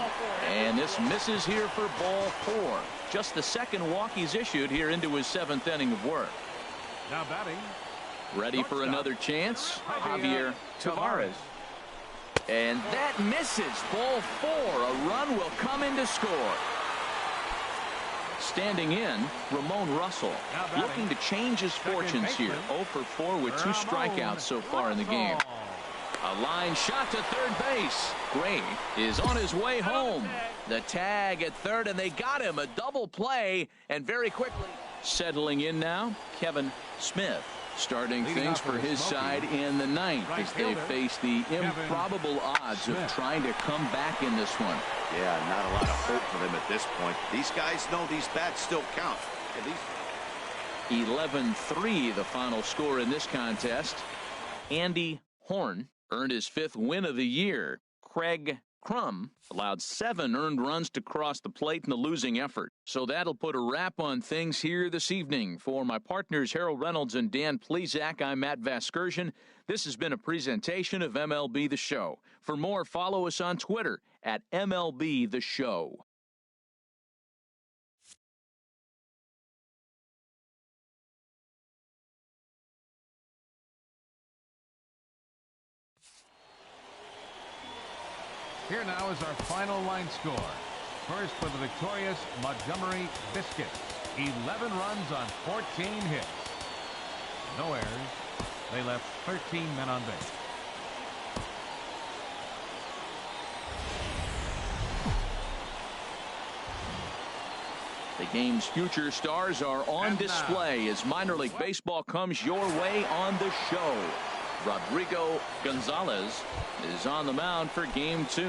And this misses here for ball 4. Just the second walk he's issued here into his 7th inning of work. Now batting. Ready for another chance, Javier Tavares. And that misses. Ball 4. A run will come in to score. Standing in, Ramon Russell, looking to change his fortunes here. 0 for 4 with 2 strikeouts so far in the game. A line shot to third base. Gray is on his way home. The tag at third, and they got him. A double play, and very quickly settling in now, Kevin Smith. Starting things for his side in the 9th as they face the improbable odds of trying to come back in this one. Yeah, not a lot of hope for them at this point. These guys know these bats still count. 11-3 the final score in this contest. Andy Horn earned his 5th win of the year. Craig Crum allowed 7 earned runs to cross the plate in the losing effort. So that'll put a wrap on things here this evening. For my partners Harold Reynolds and Dan Plesac, I'm Matt Vasgersian. This has been a presentation of MLB The Show. For more, follow us on Twitter at MLB The Show. Here now is our final line score. First for the victorious Montgomery Biscuits. 11 runs on 14 hits. No errors. They left 13 men on base. The game's future stars are on display as minor league baseball comes your way on the show. Rodrigo Gonzalez is on the mound for game 2.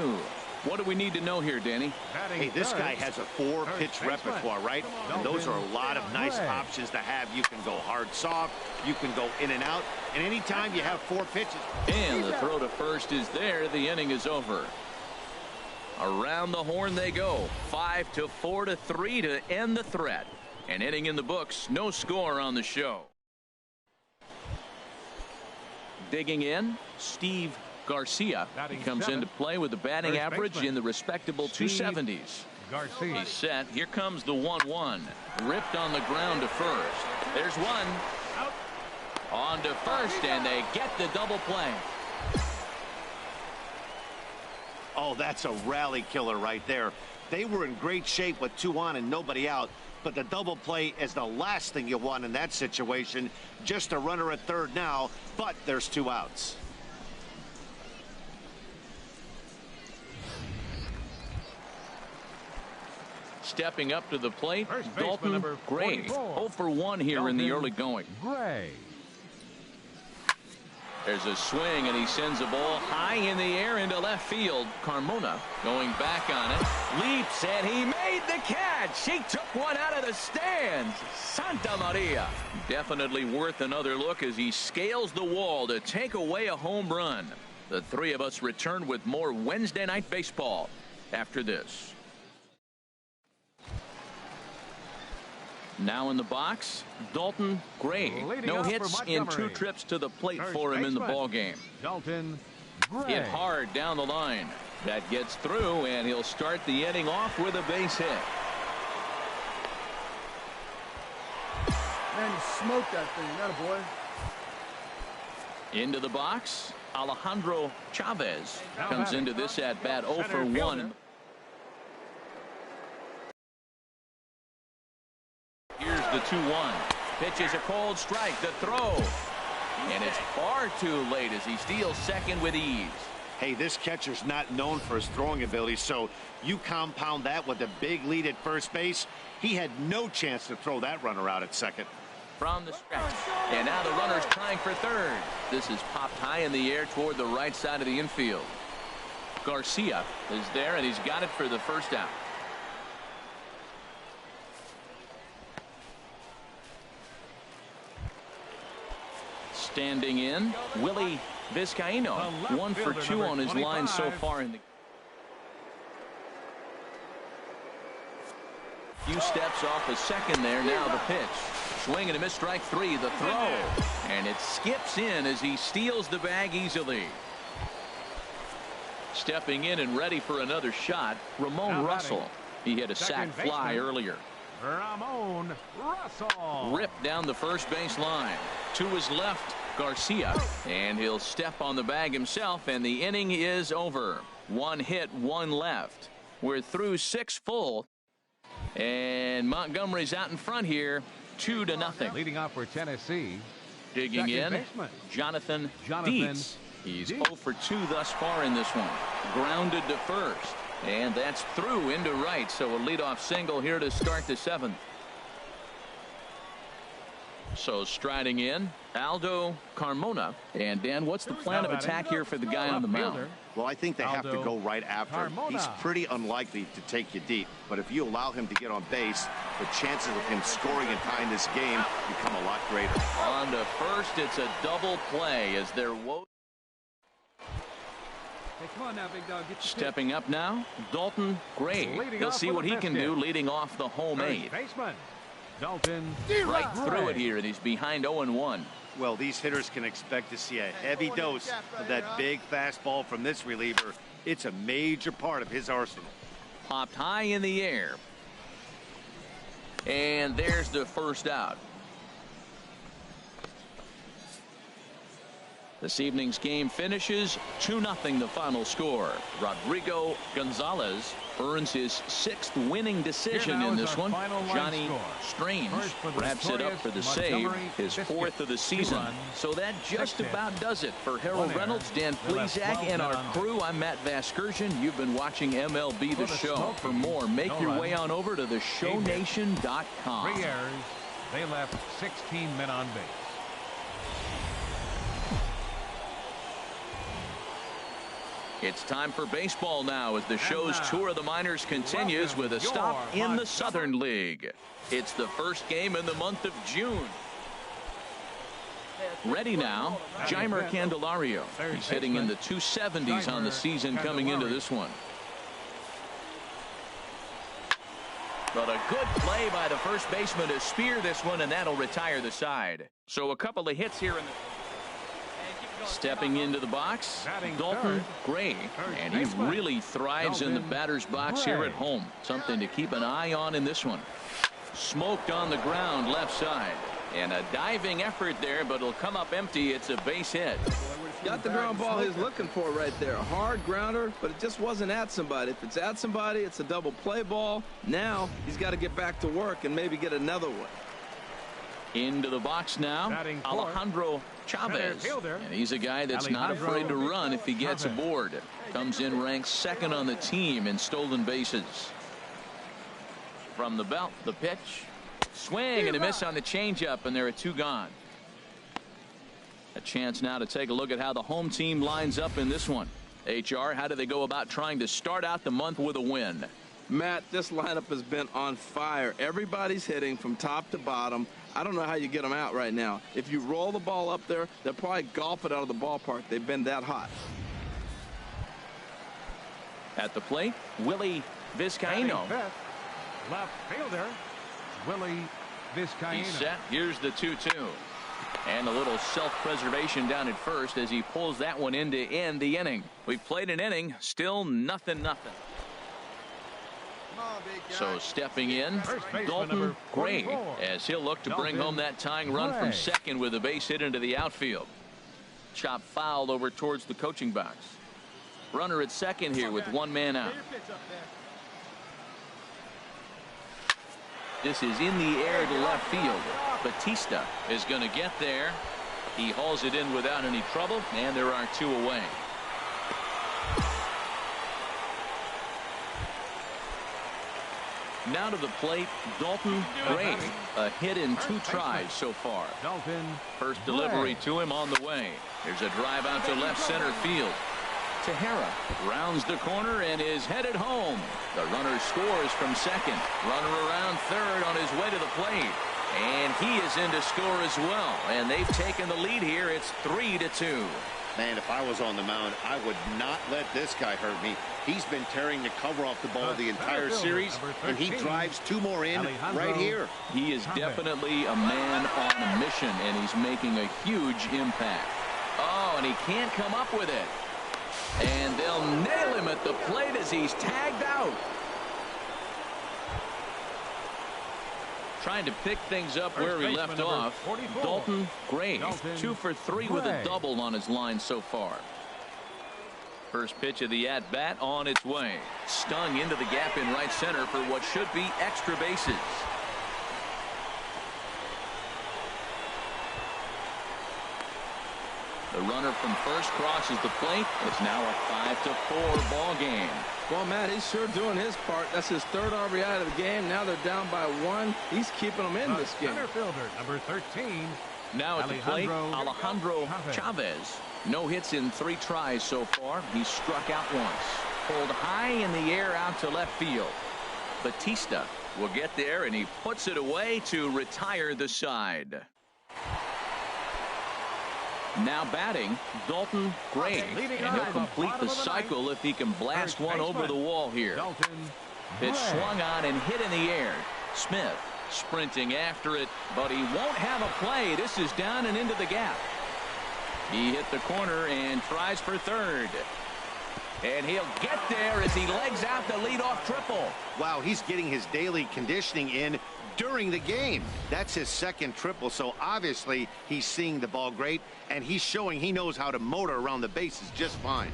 What do we need to know here, Danny? Hey, this guy has a 4-pitch repertoire, right? And those are a lot of nice options to have. You can go hard, soft. You can go in and out. And anytime you have 4 pitches. And the throw to first is there. The inning is over. Around the horn they go. 5-4-3 to end the threat. An inning in the books. No score on the show. Digging in, Steve Garcia. He comes into play with a batting average in the respectable 270s. He's set. Here comes the 1-1. Ripped on the ground to first. There's one. On to first, and they get the double play. Oh, that's a rally killer right there. They were in great shape with 2 on and nobody out. but the double play is the last thing you want in that situation. Just a runner at third now, but there's 2 outs. Stepping up to the plate, Dalton Dalton Gray. 0 for 1 here Dalton in the early going. Gray. There's a swing, and he sends a ball high in the air into left field. Carmona going back on it. Leaps, and he made the catch. He took one out of the stands. Santa Maria. Definitely worth another look as he scales the wall to take away a home run. The three of us return with more Wednesday Night Baseball after this. Now in the box, Dalton Gray. No hits in 2 trips to the plate for him in the ball game. Dalton Gray. Hit hard down the line. That gets through, and he'll start the inning off with a base hit. Man, you smoked that thing. That a boy. Into the box, Alejandro Chavez comes into this at bat 0 for 1. Here's the 2-1. Pitches a cold strike. The throw. And it's far too late as he steals second with ease. Hey, this catcher's not known for his throwing ability, so you compound that with a big lead at first base. He had no chance to throw that runner out at second. From the stretch. And now the runner's trying for third. This is popped high in the air toward the right side of the infield. Garcia is there, and he's got it for the first out. Standing in, Willie Vizcaíno, 1 for 2 on his line so far in the few steps off a second there. Now the pitch. Swing and a miss, strike 3. The throw. And it skips in as he steals the bag easily. Stepping in and ready for another shot, Ramon Russell. He had a sac fly earlier. Ramon Russell. Ripped down the first base line. To his left, Garcia. And he'll step on the bag himself, and the inning is over. 1 hit, 1 left. We're through 6 full. And Montgomery's out in front here, 2-0. Leading off for Tennessee. Digging in, baseman. Jonathan Dietz. He's 0 for 2 thus far in this one. Grounded to first. And that's through into right. So a leadoff single here to start the 7th. So striding in, Aldo Carmona. And Dan, what's the plan of attack here for the guy on the mound? Well, I think they have to go right after him. He's pretty unlikely to take you deep, but if you allow him to get on base, the chances of him scoring and tying this game become a lot greater. On to first, it's a double play as they're Hey, come on now, big dog. Get stepping up now, Dalton Gray. He'll see what he can do leading off the home 8th. Baseman Dalton right through it here, and he's behind 0-1. Well, these hitters can expect to see a heavy dose of that big fastball from this reliever. It's a major part of his arsenal. Popped high in the air. And there's the first out. This evening's game finishes 2-0 the final score. Rodrigo Gonzalez earns his 6th winning decision in this one. Johnny Strange wraps it up for the save, his 4th of the season. So that just about does it for Harold Reynolds, Dan Plesac, and our crew. I'm Matt Vasgersian. You've been watching MLB The Show. For more, make your way on over to theshownation.com. 3 errors. They left 16 men on base. It's time for baseball now as the show's tour of the minors continues with a stop in the Southern League. It's the first game in the month of June. Ready now, Jeimer Candelario. He's hitting in the 270s on the season coming into this one. But a good play by the first baseman to spear this one, and that'll retire the side. So a couple of hits here in the... Stepping into the box, Dalton Gray, and he really thrives in the batter's box here at home. Something to keep an eye on in this one. Smoked on the ground left side. And a diving effort there, but it'll come up empty. It's a base hit. Got the ground ball he's looking for right there. A hard grounder, but it just wasn't at somebody. If it's at somebody, it's a double play ball. Now he's got to get back to work and maybe get another one. Into the box now, Alejandro Chavez. And he's a guy that's not afraid to run if he gets aboard. Comes in ranked second on the team in stolen bases. From the belt, the pitch. Swing and a miss on the changeup, and there are 2 gone. A chance now to take a look at how the home team lines up in this one. HR, how do they go about trying to start out the month with a win? Matt, this lineup has been on fire. Everybody's hitting from top to bottom. I don't know how you get them out right now. If you roll the ball up there, they'll probably golf it out of the ballpark. They've been that hot. At the plate, Willie Vizcaíno. Left fielder, Willie Vizcaíno. He's set. Here's the 2-2. And a little self-preservation down at first as he pulls that one in to end the inning. We've played an inning, still nothing. So stepping in, Dalton Gray, as he'll look to bring home that tying run from second with a base hit into the outfield. Chop fouled over towards the coaching box. Runner at second here with 1 man out. This is in the air to left field. Batista is going to get there. He hauls it in without any trouble, and there are 2 away. Now to the plate, Dalton Gray. A hit in 2 tries so far. First delivery to him on the way. There's a drive out to left center field. Tejera rounds the corner and is headed home. The runner scores from second. Runner around third on his way to the plate. And he is in to score as well. And they've taken the lead here. It's 3-2. Man, if I was on the mound, I would not let this guy hurt me. He's been tearing the cover off the ball the entire series, and he drives 2 more in right here. He is definitely a man on a mission, and he's making a huge impact. Oh, and he can't come up with it. And they'll nail him at the plate as he's tagged out. Trying to pick things up where he left off. Dalton Gray, 2 for 3 with a double on his line so far. First pitch of the at-bat on its way. Stung into the gap in right center for what should be extra bases. The runner from first crosses the plate. It's now a 5-4 ball game. Well, Matt, he's sure doing his part. That's his 3rd RBI of the game. Now they're down by 1. He's keeping them in this game. Center fielder, number 13. Now at the plate, Alejandro Chavez. No hits in 3 tries so far. He struck out once. Pulled high in the air out to left field. Batista will get there, and he puts it away to retire the side. Now batting, Dalton Gray, and he'll complete the cycle if he can blast one over the wall here. It's swung on and hit in the air. Smith sprinting after it, but he won't have a play. This is down and into the gap. He hit the corner and tries for third. And he'll get there as he legs out the leadoff triple. Wow, he's getting his daily conditioning in during the game. That's his 2nd triple, so obviously he's seeing the ball great, and he's showing he knows how to motor around the bases just fine.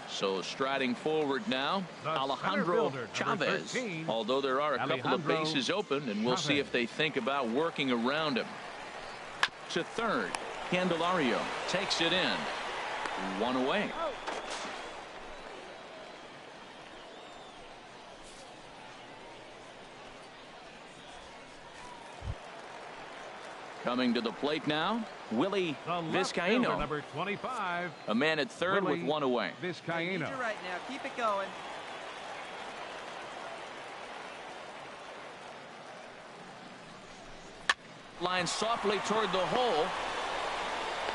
So striding forward now, Alejandro Chavez. Although there are a couple of bases open, and we'll see if they think about working around him. To third, Candelario takes it in. 1 away. Coming to the plate now, Willie Vizcaíno. Number 25. A man at third with 1 away. Vizcaíno. You're right now. Keep it going. Line softly toward the hole.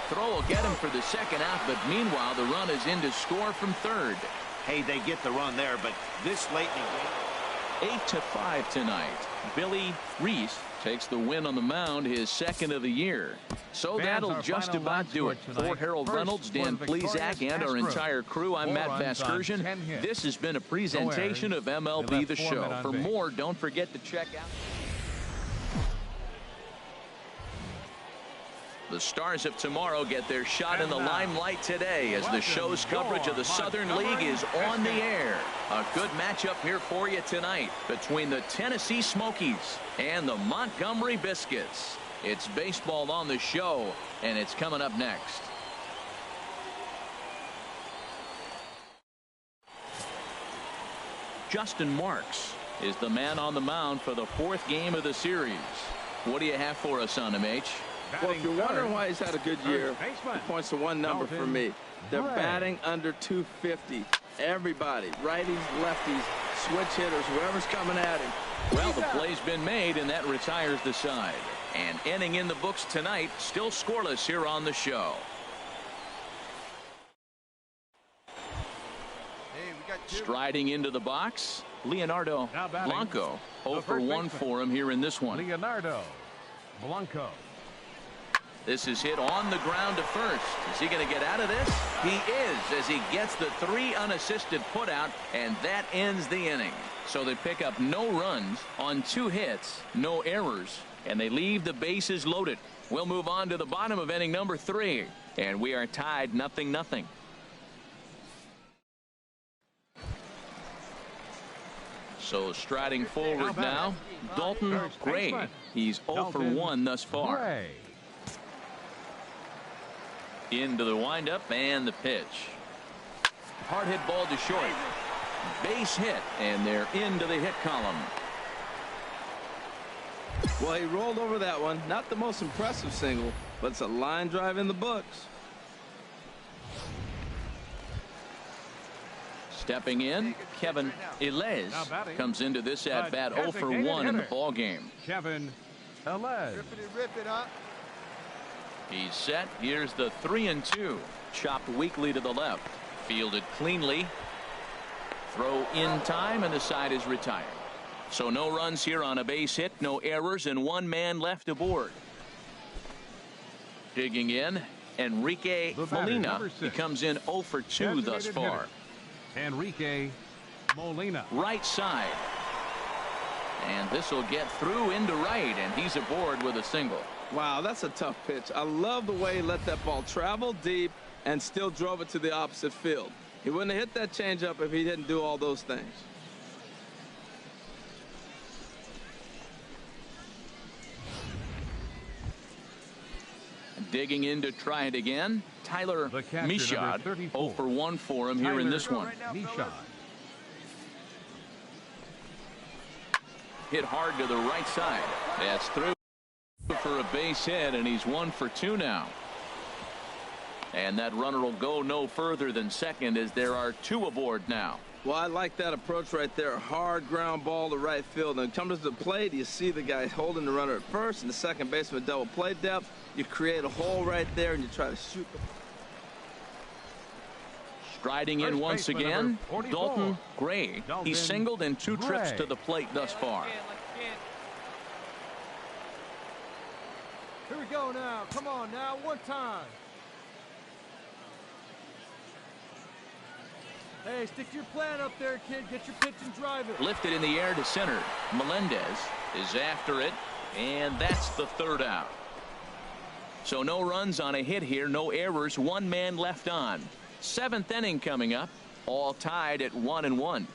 Throw will get him for the second out, but meanwhile the run is in to score from third. Hey, they get the run there, but this late in the game. 8-5 tonight. Billy Reese takes the win on the mound, his 2nd of the year. So that'll just about do it. For Harold Reynolds, Dan Plesac, and our entire crew, I'm Matt Vasgersian. This has been a presentation of MLB The Show. For more, don't forget to check out. The Stars of tomorrow get their shot in the limelight today as the show's coverage of the Southern League is on the air. A good matchup here for you tonight between the Tennessee Smokies and the Montgomery Biscuits. It's baseball on the show, and it's coming up next. Justin Marks is the man on the mound for the 4th game of the series. What do you have for us on him, H? Well, if you're wondering why he's had a good year, it points to one number for me. They're batting under 250. Everybody, righties, lefties, switch hitters, whoever's coming at him. Well, the play's been made, and that retires the side. And inning in the books tonight, still scoreless here on the show. Striding into the box, Leonardo Blanco. 0 for 1 for him here in this one. Leonardo Blanco. This is hit on the ground to first. Is he going to get out of this? He is, as he gets the 3 unassisted putout, and that ends the inning. So they pick up no runs on 2 hits, no errors, and they leave the bases loaded. We'll move on to the bottom of inning number 3, and we are tied 0-0. So striding forward now, Dalton Gray. He's 0 for 1 thus far. Into the windup and the pitch. Hard hit ball to short. Base hit, and they're into the hit column. Well, he rolled over that one. Not the most impressive single, but it's a line drive in the books. Stepping in, Kevin Elez comes into this at bat 0 for 1 in the ball game. Kevin Elez. Rip it up. He's set. Here's the 3-2. Chopped weakly to the left. Fielded cleanly. Throw in time, and the side is retired. So no runs here on a base hit, no errors, and 1 man left aboard. Digging in, Enrique Molina. He comes in 0 for 2 thus far. Enrique Molina. Right side. And this will get through into right, and he's aboard with a single. Wow, that's a tough pitch. I love the way he let that ball travel deep and still drove it to the opposite field. He wouldn't have hit that changeup if he didn't do all those things. Digging in to try it again, Tyler Michaud. 0 for 1 for him here in this one. Michaud. Hit hard to the right side. That's through for a base hit, and he's 1 for 2 now. And that runner will go no further than second as there are 2 aboard now. Well, I like that approach right there. Hard ground ball to right field. And comes to the plate, you see the guy holding the runner at first, and the second baseman double play depth. You create a hole right there, and you try to shoot the. Striding in once again, Dalton Gray. He's singled in 2 trips to the plate thus far. Here we go now. Come on now, one time. Hey, stick your plan up there, kid. Get your pitch and drive it. Lifted in the air to center. Melendez is after it, and that's the 3rd out. So no runs on a hit here, no errors, 1 man left on. 7th inning coming up, all tied at 1-1.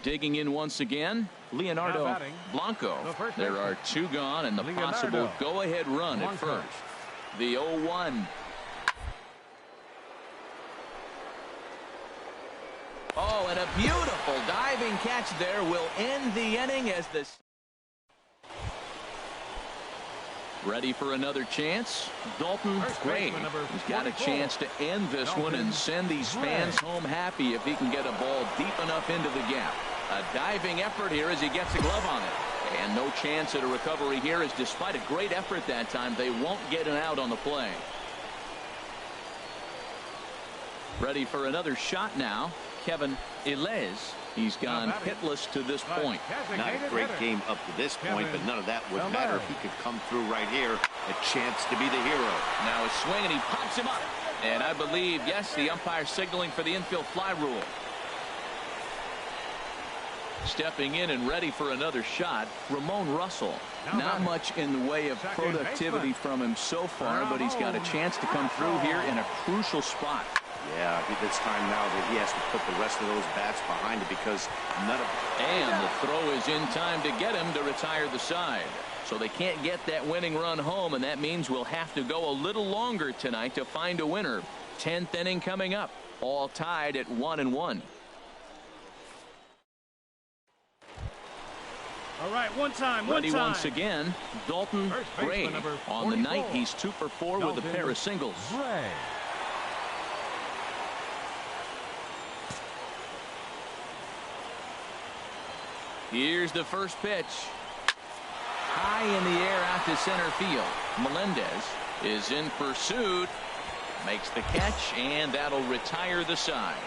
Digging in once again, Leonardo Blanco. There are 2 gone, and the possible go-ahead run at first. The 0-1. Oh, and a beautiful diving catch there will end the inning as the. Ready for another chance. Dalton Gray. He's got a chance to end this one and send these fans home happy if he can get a ball deep enough into the gap. A diving effort here as he gets a glove on it. And no chance at a recovery here, as despite a great effort that time, they won't get an out on the play. Ready for another shot now, Kevin Elez. He's gone hitless to this point. Not a great game up to this point, but none of that would matter if he could come through right here. A chance to be the hero. Now a swing, and he pops him up. And I believe, yes, the umpire signaling for the infield fly rule. Stepping in and ready for another shot, Ramon Russell. Not much in the way of productivity from him so far, but he's got a chance to come through here in a crucial spot. Yeah, it's time now that he has to put the rest of those bats behind it because none of... And the throw is in time to get him to retire the side. So they can't get that winning run home, and that means we'll have to go a little longer tonight to find a winner. 10th inning coming up, all tied at 1-1. All right, one time. Ready once again, Dalton Gray. On the night, he's 2 for 4 with a pair of singles. Gray. Here's the first pitch. High in the air out to center field. Melendez is in pursuit. Makes the catch, and that'll retire the side.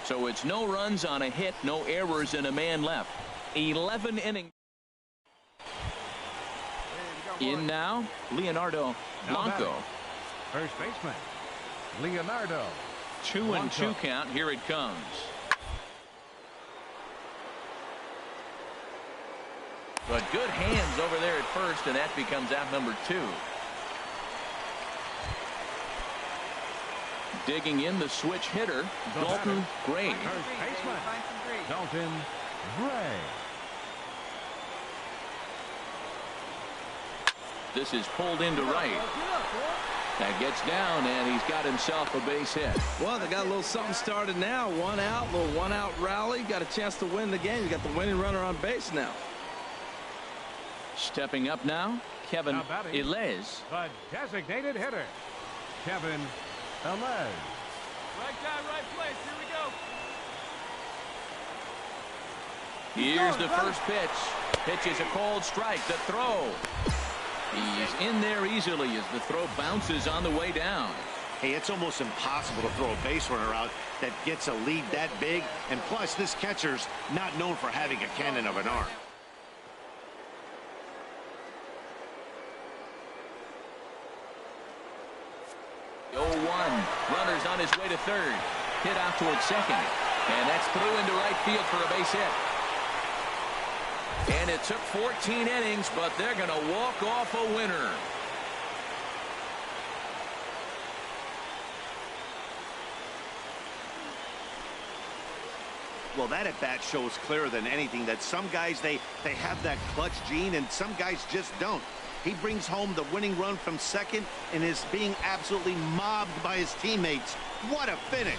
So it's no runs on a hit, no errors, and a man left. 11 innings. In now, Leonardo Blanco. First baseman, Leonardo. 2-2 count. Here it comes. But good hands over there at first, and that becomes out number 2. Digging in the switch hitter, Dalton Gray. Dalton Gray. This is pulled into right. That gets down, and he's got himself a base hit. Well, they got a little something started now. 1 out, little 1 out rally. Got a chance to win the game. You got the winning runner on base now. Stepping up now, Kevin Elez. The designated hitter, Kevin Elez. Right guy, right place. Here we go. Here's the first pitch. Pitch is a cold strike. The throw. He's in there easily as the throw bounces on the way down. Hey, it's almost impossible to throw a base runner out that gets a lead that big. And plus, this catcher's not known for having a cannon of an arm. 0-1. Runners on his way to third. Hit out towards second. And that's through into right field for a base hit. And it took 14 innings, but they're going to walk off a winner. Well, that at bat shows clearer than anything that some guys they have that clutch gene and some guys just don't. He brings home the winning run from second and is being absolutely mobbed by his teammates. What a finish.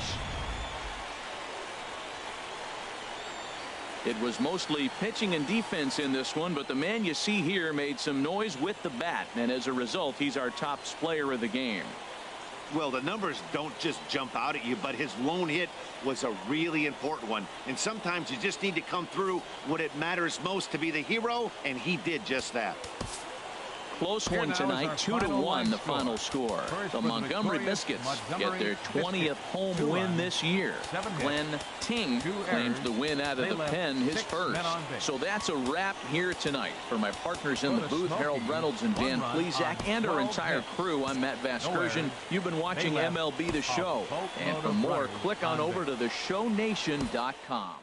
It was mostly pitching and defense in this one, but the man you see here made some noise with the bat, and as a result, he's our top player of the game. Well, the numbers don't just jump out at you, but his lone hit was a really important one. And sometimes you just need to come through when it matters most to be the hero, and he did just that. Close one tonight, 2-1 the final score. The Montgomery Biscuits get their 20th home win this year. Glenn Ting claims the win out of the pen, his first. So that's a wrap here tonight. For my partners in the booth, Harold Reynolds and Dan Plesac, and our entire crew, I'm Matt Vasgersian. You've been watching MLB The Show. And for more, click on over to theshownation.com.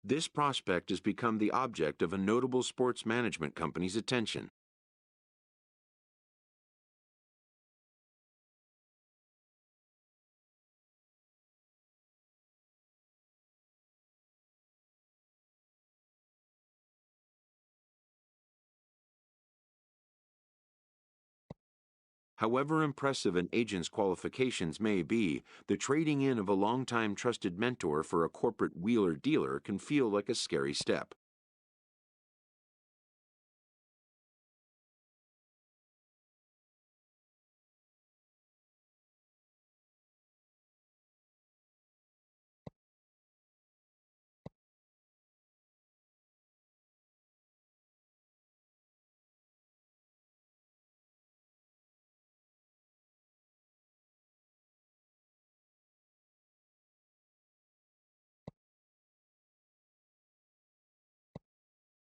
This prospect has become the object of a notable sports management company's attention. However impressive an agent's qualifications may be, the trading in of a longtime trusted mentor for a corporate wheeler-dealer can feel like a scary step.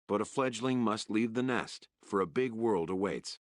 But a fledgling must leave the nest, for a big world awaits.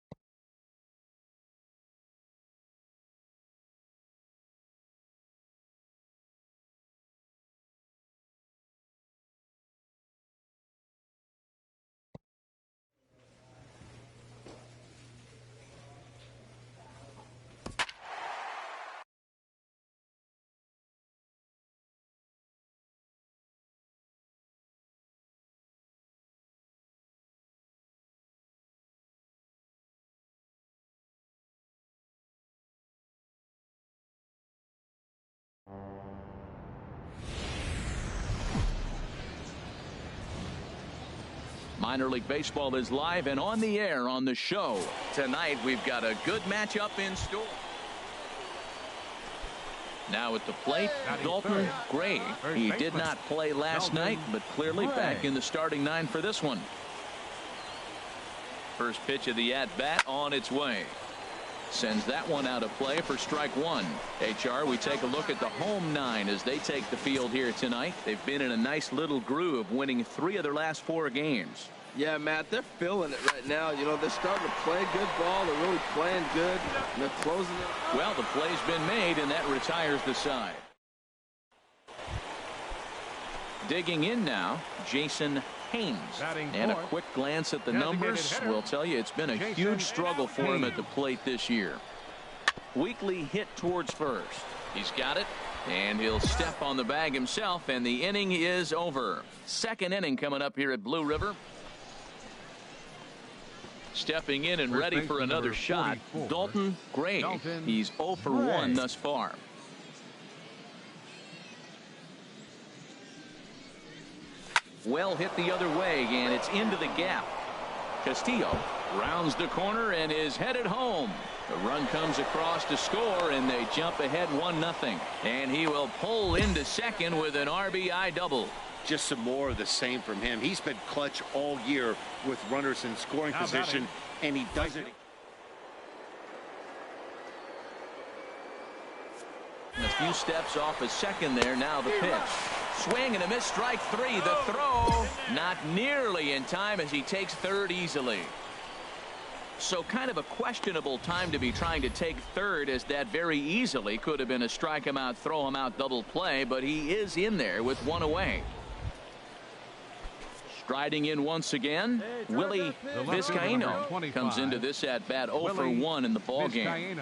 Minor League Baseball is live and on the air on the show. Tonight we've got a good matchup in store. Now at the plate, Dalton Gray. He did not play last night, but clearly back in the starting nine for this one. First pitch of the at-bat on its way. Sends that one out of play for strike one. HR, we take a look at the home nine as they take the field here tonight. They've been in a nice little groove, winning 3 of their last 4 games. Yeah, Matt, they're feeling it right now. You know, they're starting to play good ball. They're really playing good. And they're closing it. Well, the play's been made, and that retires the side. Digging in now, Jason Haynes. And a quick glance at the numbers will tell you it's been a huge struggle for him at the plate this year. Weekly hit towards first. He's got it, and he'll step on the bag himself, and the inning is over. Second inning coming up here at Blue River. Stepping in and ready for another shot, Dalton Gray. He's 0 for 1 thus far. Well hit the other way, and it's into the gap. Castillo rounds the corner and is headed home. The run comes across to score, and they jump ahead 1-0. And he will pull into second with an RBI double. Just some more of the same from him. He's been clutch all year with runners in scoring position, and he does it. A few steps off a second there. Now the pitch. Swing and a miss, strike 3. The throw not nearly in time as he takes third easily. So kind of a questionable time to be trying to take third, as that very easily could have been a strike him out, throw him out double play, but he is in there with 1 away. Striding in once again, Willie Vizcaino comes into this at bat 0 for 1 in the ball game.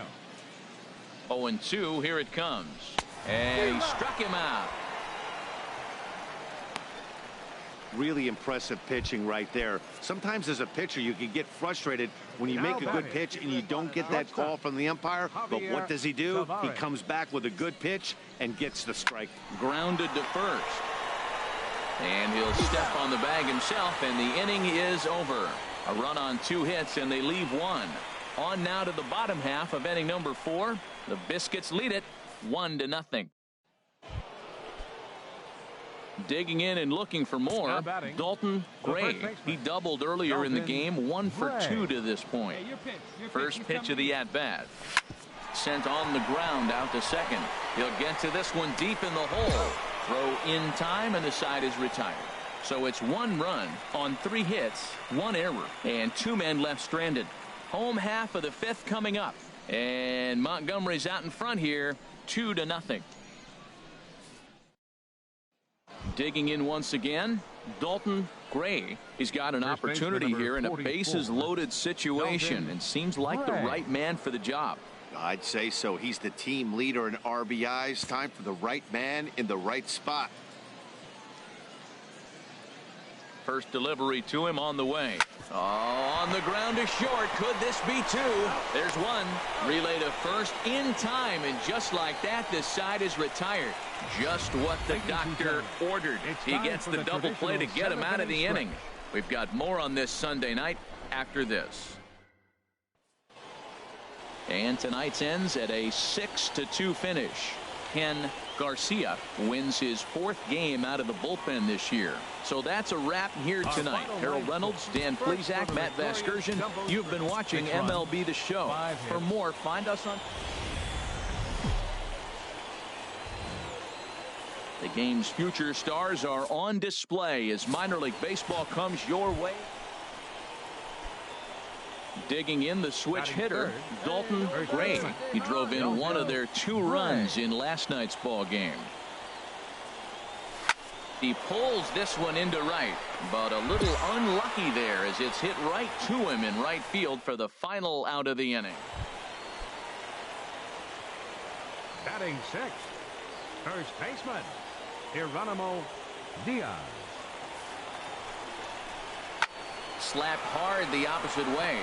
0-2, here it comes, and he struck him out. Really impressive pitching right there. Sometimes as a pitcher you can get frustrated when you make a good pitch and you don't get that call from the umpire, but what does he do? He comes back with a good pitch and gets the strike. Grounded to first, and he'll step on the bag himself, and the inning is over. A run on 2 hits, and they leave 1. On now to the bottom half of inning number 4. The Biscuits lead it 1-0. Digging in and looking for more, Dalton Gray. He doubled earlier in the game, 1 for 2 to this point. First pitch of the at-bat. Sent on the ground out to second. He'll get to this one deep in the hole. Throw in time, and the side is retired. So it's 1 run on 3 hits, 1 error, and 2 men left stranded. Home half of the 5th coming up, and Montgomery's out in front here, 2-0. Digging in once again, Dalton Gray. He's got an opportunity here in a bases-loaded situation, and seems like the right man for the job. I'd say so. He's the team leader in RBIs. Time for the right man in the right spot. First delivery to him on the way. Oh, on the ground to short. Could this be two? There's one. Relay to first in time, and just like that, the side is retired. Just what the doctor ordered. He gets the double play to get him out of the inning. We've got more on this Sunday night after this. And tonight's ends at a 6-2 finish. Ken Garcia wins his 4th game out of the bullpen this year. So that's a wrap here tonight. Harold Reynolds, Dan Plesac, Matt Vasgersian. You've been watching MLB The Show. For more, find us on... The game's future stars are on display as minor league baseball comes your way. Digging in, the switch hitter, Dalton Gray. He drove in one of their 2 runs in last night's ball game. He pulls this one into right, but a little unlucky there as it's hit right to him in right field for the final out of the inning. Batting 6th, first baseman, Geronimo Diaz. Slapped hard the opposite way.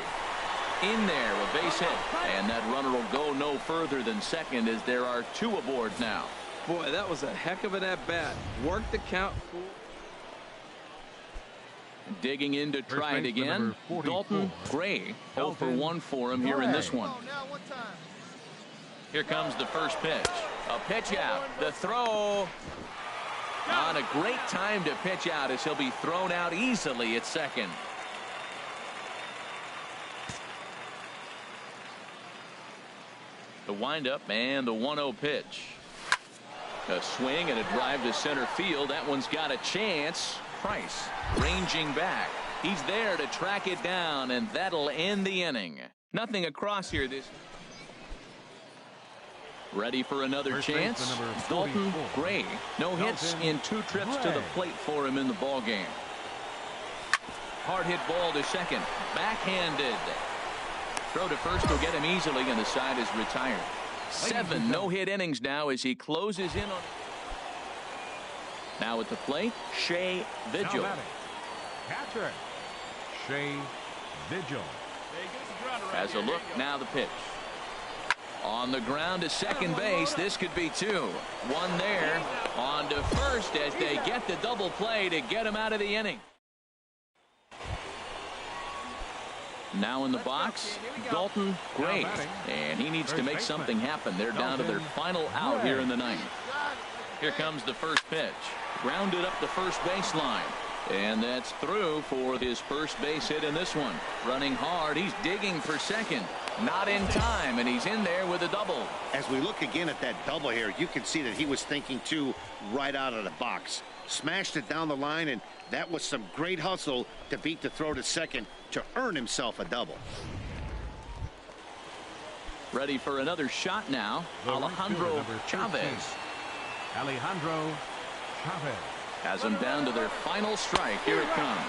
In there, a base hit. And that runner will go no further than second as there are 2 aboard now. Boy, that was a heck of an at-bat. Worked the count. Digging in to try it again. Dalton Gray. 0 for 1 for him here in this one. Here comes the first pitch. A pitch out. The throw. On a great time to pitch out as he'll be thrown out easily at second. The windup and the 1-0 pitch. A swing and a drive to center field. That one's got a chance. Price ranging back. He's there to track it down, and that'll end the inning. Nothing across here. This ready for another chance. Dalton Gray. No hits in 2 trips to the plate for him in the ball game. Hard hit ball to second. Backhanded. Throw to first will get him easily, and the side is retired. 7 no-hit innings now as he closes in on. Now at the plate, Shea Vigil. Catcher, Shea Vigil. Has a look, now the pitch. On the ground to second base. This could be 2. 1 there. On to first as they get the double play to get him out of the inning. Now in the box, Dalton Gray. And he needs to make something happen. They're down to their final out here in the ninth. Here comes the first pitch. Grounded up the first baseline. And that's through for his first base hit in this one. Running hard. He's digging for second. Not in time, and he's in there with a double. As we look again at that double here, you can see that he was thinking too right out of the box. Smashed it down the line, and that was some great hustle to beat the throw to second to earn himself a double. Ready for another shot now. Alejandro Chavez. Alejandro Chavez has them down to their final strike. Here it comes.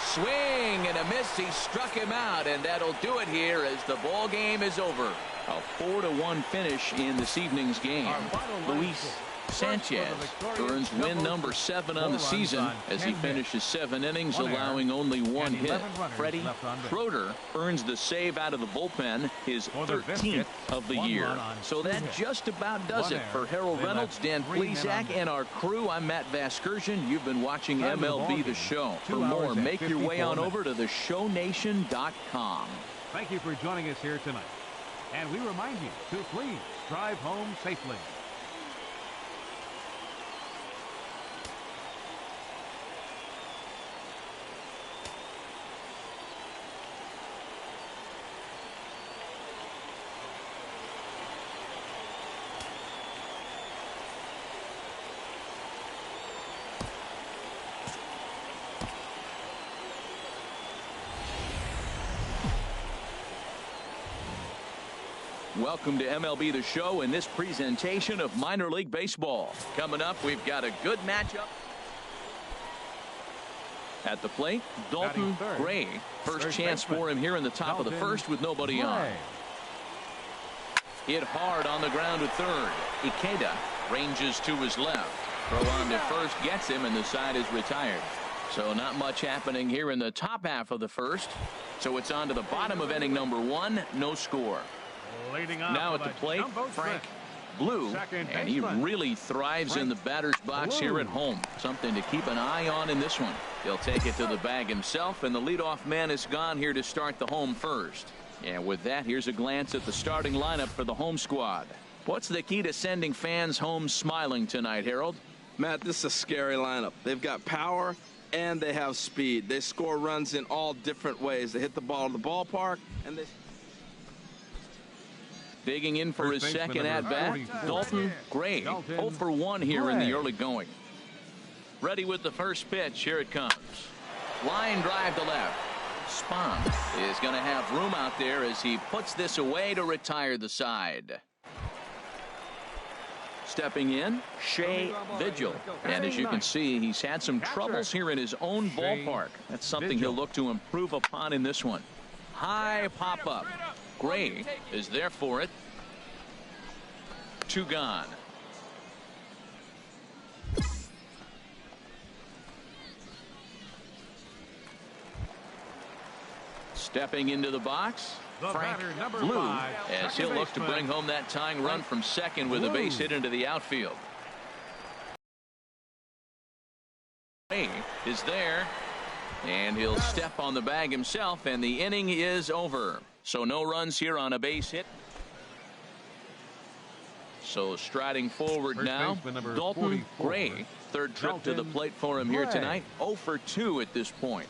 Swing and a miss. He struck him out, and that'll do it here as the ball game is over. A 4-1 finish in this evening's game. Luis Sanchez earns win number 7 on the season as he finishes 7 innings, allowing only 1 hit. Freddie Schroeder earns the save out of the bullpen, his 13th of the year. So that just about does it for Harold Reynolds, Dan Plesac, and our crew. I'm Matt Vasgersian. You've been watching MLB The Show. For more, make your way on over to theshownation.com. Thank you for joining us here tonight. And we remind you to please drive home safely. Welcome to MLB The Show in this presentation of minor league baseball. Coming up, we've got a good matchup. At the plate, Dalton Gray. First chance for him here in the top of the first with nobody on. Hit hard on the ground at third. Ikeda ranges to his left. Throw on to first gets him, and the side is retired. So not much happening here in the top half of the first. So it's on to the bottom of inning number 1. No score. Now at the plate, Frank Blue, and he really thrives in the batter's box here at home. Something to keep an eye on in this one. He'll take it to the bag himself, and the leadoff man is gone here to start the home first. And with that, here's a glance at the starting lineup for the home squad. What's the key to sending fans home smiling tonight, Harold? Matt, this is a scary lineup. They've got power and they have speed. They score runs in all different ways. They hit the ball to the ballpark, and they... Digging in for his second at-bat, Dalton Gray. 0 for 1 here in the early going. Ready with the first pitch. Here it comes. Line drive to left. Spahn is going to have room out there as he puts this away to retire the side. Stepping in, Shea Vigil. And as you can see, he's had some troubles here in his own ballpark. That's something he'll look to improve upon in this one. High pop-up. Gray is there for it. 2 gone. Stepping into the box, Frank Blue, as he'll look to bring home that tying run from second with a base hit into the outfield. Gray is there, and he'll step on the bag himself, and the inning is over. So no runs here on a base hit. So striding forward now, Dalton Gray. Third trip to the plate for him here tonight. 0 for 2 at this point.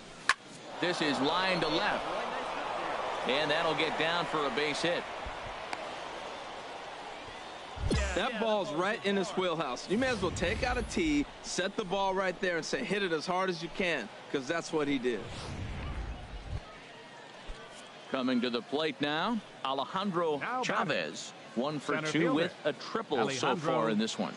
This is line to left. And that'll get down for a base hit. That ball's right in his wheelhouse. You may as well take out a tee, set the ball right there, and say hit it as hard as you can, because that's what he did. Coming to the plate now, Alejandro Chavez. 1 for 2 with a triple so far in this one.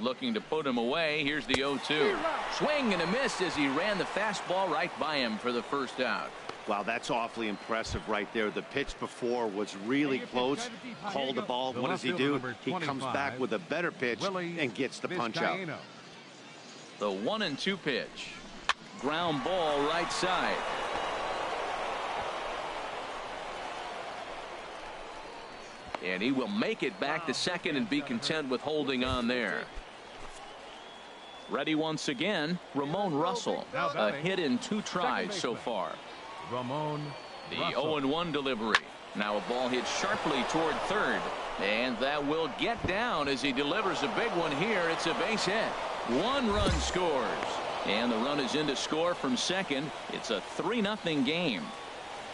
Looking to put him away. Here's the 0-2. Swing and a miss as he ran the fastball right by him for the first out. Wow, that's awfully impressive right there. The pitch before was really close. Called the ball. What does he do? He comes back with a better pitch and gets the punch out. The 1-2 pitch. Ground ball right side. And he will make it back to second and be content with holding on there. Ready once again, Ramon Russell. A hit in 2 tries so far. The 0-1 delivery. Now a ball hit sharply toward third. And that will get down as he delivers a big one here. It's a base hit. 1 run scores. And the run is in to score from second. It's a 3-0 game.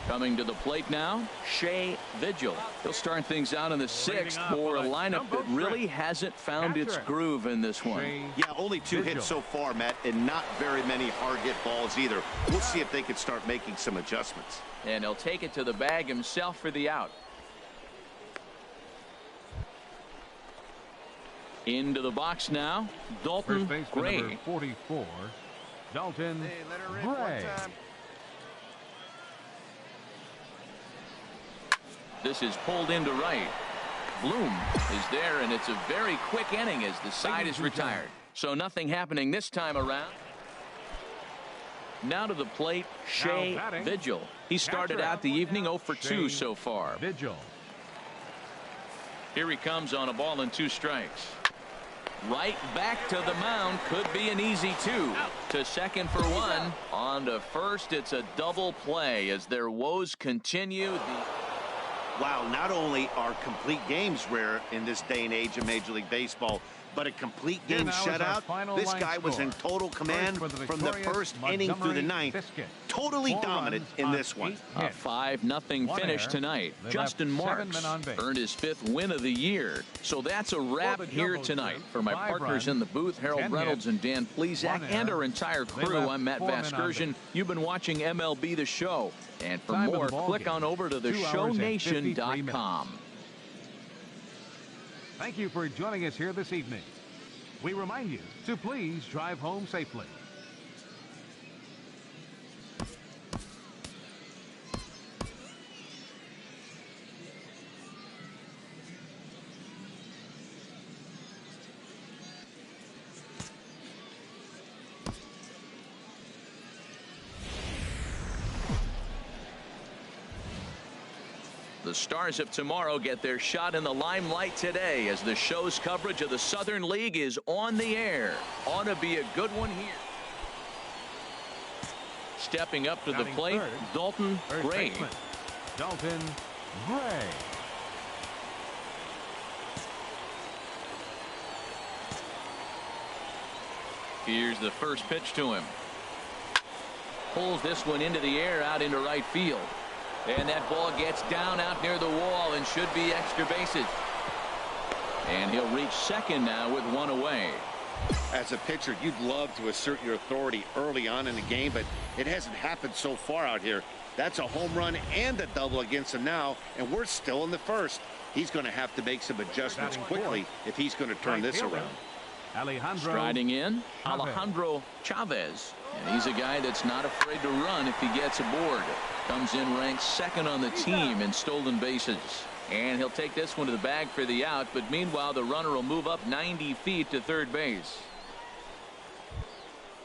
Coming to the plate now, Shea Vigil. He'll start things out in the 6th for a lineup that really hasn't found its groove in this one. Yeah, only 2 hits so far, Matt, and not very many hard hit balls either. We'll see if they can start making some adjustments. And he'll take it to the bag himself for the out. Into the box now, Dalton Gray. Number 44, Dalton Gray. This is pulled into right. Bloom is there, and it's a very quick inning as the side is retired. So nothing happening this time around. Now to the plate, Shea Vigil. He started out the evening 0 for 2 so far. Vigil. Here he comes on a ball and 2 strikes. Right back to the mound. Could be an easy 2. To second for 1. On to first. It's a double play as their woes continue. Wow, not only are complete games rare in this day and age of Major League Baseball, but a complete game shutout. This guy was in total command from the first inning through the 9th. Totally dominant in this one. A 5-0 finish tonight. Justin Marks earned his 5th win of the year. So that's a wrap here tonight. For my partners in the booth, Harold Reynolds and Dan Plesac, and our entire crew, I'm Matt Vasgersian. You've been watching MLB The Show. And for more, click on over to theshownation.com. Thank you for joining us here this evening. We remind you to please drive home safely. the stars of tomorrow get their shot in the limelight today as the show's coverage of the Southern League is on the air. Ought to be a good one here. Stepping up to the plate, Dalton Gray. Dalton Gray. Here's the first pitch to him. Pulls this one into the air out into right field. And that ball gets down out near the wall and should be extra bases. And he'll reach second now with one away. As a pitcher, you'd love to assert your authority early on in the game, but it hasn't happened so far out here. That's a home run and a double against him now, and we're still in the first. He's going to have to make some adjustments quickly if he's going to turn this around. Striding in, Alejandro Chavez. And he's a guy that's not afraid to run if he gets aboard. Comes in ranked second on the team in stolen bases. And he'll take this one to the bag for the out, but meanwhile the runner will move up 90 feet to third base.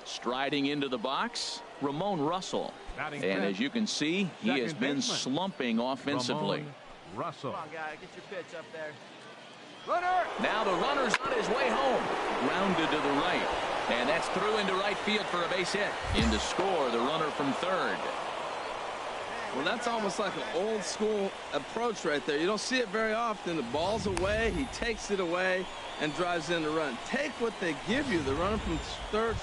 Striding into the box, Ramon Russell. And as you can see, he has been slumping offensively. Russell. Come on, guy, get your pitch up there. Runner! Now the runner's on his way home. Grounded to the right. And that's through into right field for a base hit. In to score, the runner from third. Well, that's almost like an old school approach right there. You don't see it very often. The ball's away, he takes it away and drives in the run. Take what they give you. The runner from third.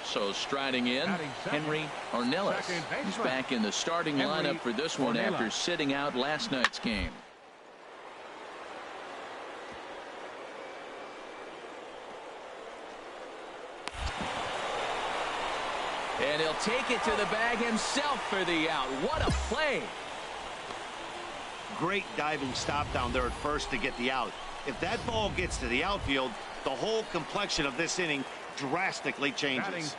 So striding in, Henry Ornelas. He's back in the starting lineup for this one after sitting out last night's game. And he'll take it to the bag himself for the out. What a play. Great diving stop down there at first to get the out. If that ball gets to the outfield, the whole complexion of this inning drastically changes.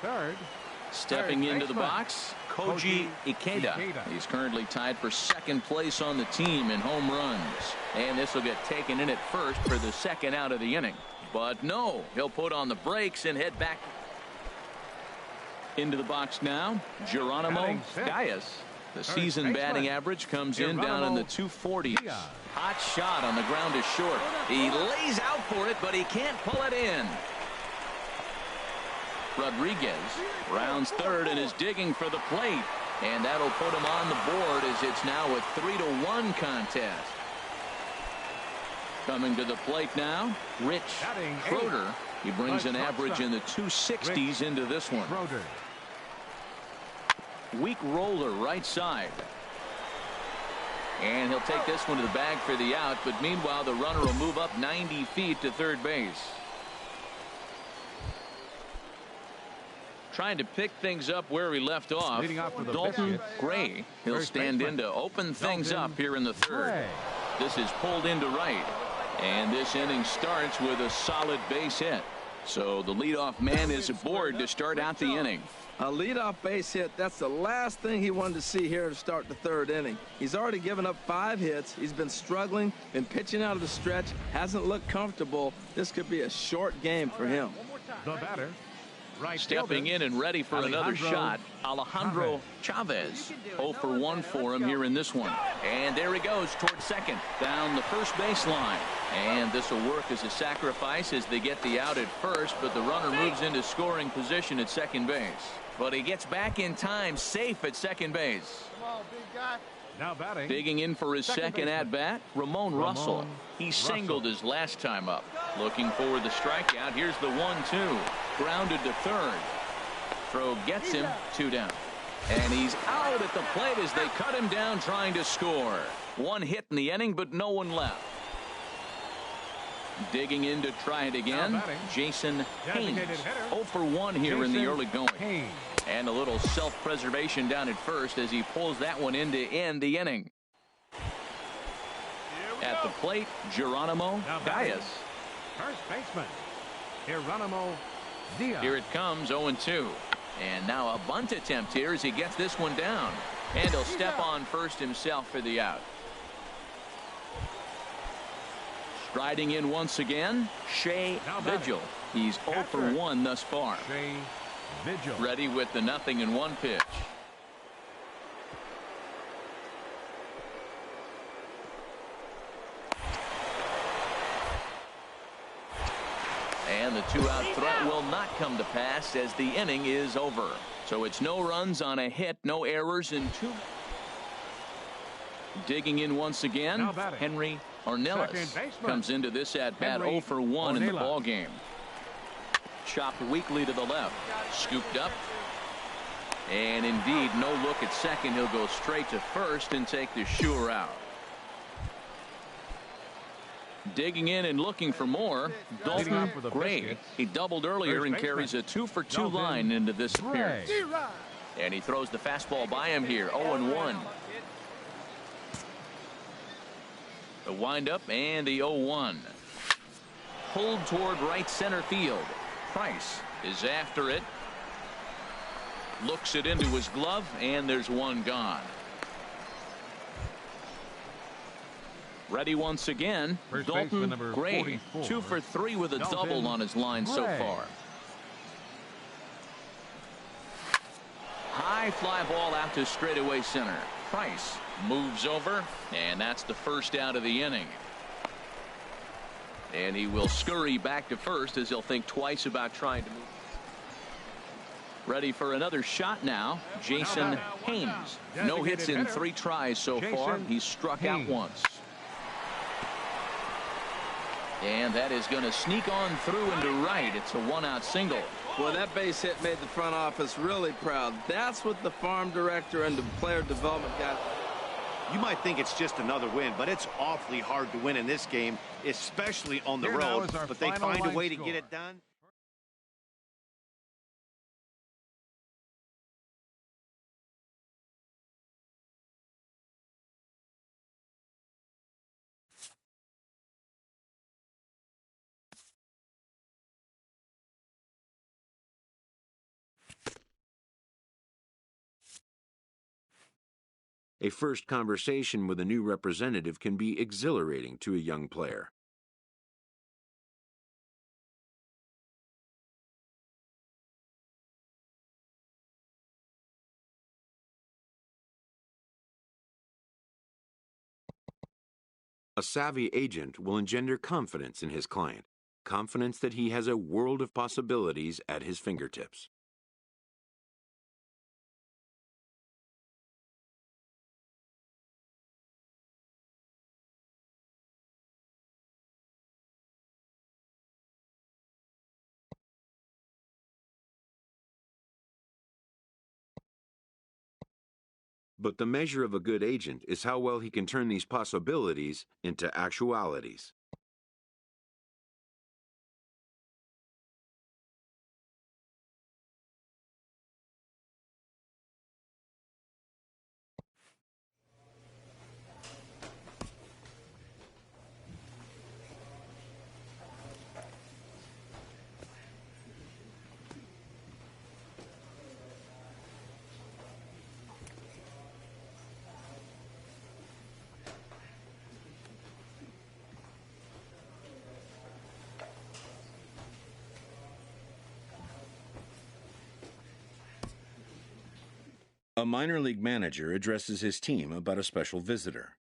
Stepping into the box, Koji Ikeda. He's currently tied for second place on the team in home runs. And this will get taken in at first for the second out of the inning. But no, he'll put on the brakes and head back into the box now. Geronimo Diaz. The season batting average comes in down in the 240s. Hot shot on the ground is short. He lays out for it, but he can't pull it in. Rodriguez rounds third and is digging for the plate. And that'll put him on the board as it's now a 3-1 contest. Coming to the plate now, Rich Schroeder. He brings an average in the 260s into this one. Weak roller right side. And he'll take this one to the bag for the out, but meanwhile the runner will move up 90 feet to third base. Trying to pick things up where we left off. Dalton Gray. He'll stand in to open things up here in the third. This is pulled into right. And this inning starts with a solid base hit. So the leadoff man is aboard to start out the inning. A leadoff base hit, that's the last thing he wanted to see here to start the third inning. He's already given up 5 hits. He's been struggling, been pitching out of the stretch, hasn't looked comfortable. This could be a short game for him. The batter, stepping in and ready for another shot, Alejandro Chavez. 0 for 1 for him here in this one. And there he goes towards second, down the first baseline. And this will work as a sacrifice as they get the out at first, but the runner moves into scoring position at second base. But he gets back in time, safe at second base. Come on, big guy. Now batting. Digging in for his second at-bat, Ramon Russell. He singled his last time up. Looking for the strikeout. Here's the 1-2. Grounded to third. Throw gets him, 2 down. And he's out at the plate as they cut him down trying to score. 1 hit in the inning, but no one left. Digging in to try it again, Jason Haynes. 0 for 1 here in the early going. And a little self-preservation down at first as he pulls that one in to end the inning. At the plate, Geronimo Diaz. First baseman, Geronimo Diaz. Here it comes, 0-2. And now a bunt attempt here as he gets this one down. And he'll step on first himself for the out. Striding in once again, Shea Vigil. He's 0 for 1 thus far. Shea Vigil. Ready with the 0-1 pitch. And the two-out threat will not come to pass as the inning is over. So it's no runs on a hit, no errors in two. Digging in once again, Henry Ornelas comes into this at-bat 0 for 1 in the ball game. Chopped weakly to the left, scooped up. And indeed, no look at second. He'll go straight to first and take the sure out. Digging in and looking for more, Dalton Gray. He doubled earlier and carries a 2 for 2 line into this appearance. And he throws the fastball by him here, 0-1. The windup and the 0-1. Pulled toward right center field. Price is after it. Looks it into his glove, and there's one gone. Ready once again, Dalton Gray, 2 for 3 with a double on his line so far. High fly ball out to straightaway center. Price moves over, and that's the first out of the inning. And he will scurry back to first as he'll think twice about trying to move. Ready for another shot now, Jason Haynes. No hits in 3 tries so far. He's struck out once. And that is going to sneak on through into right. It's a 1-out single. Well, that base hit made the front office really proud. That's what the farm director and the player development got. You might think it's just another win, but it's awfully hard to win in this game, especially on the road. But they find a way to get it done. A first conversation with a new representative can be exhilarating to a young player. A savvy agent will engender confidence in his client, confidence that he has a world of possibilities at his fingertips. But the measure of a good agent is how well he can turn these possibilities into actualities. A minor league manager addresses his team about a special visitor.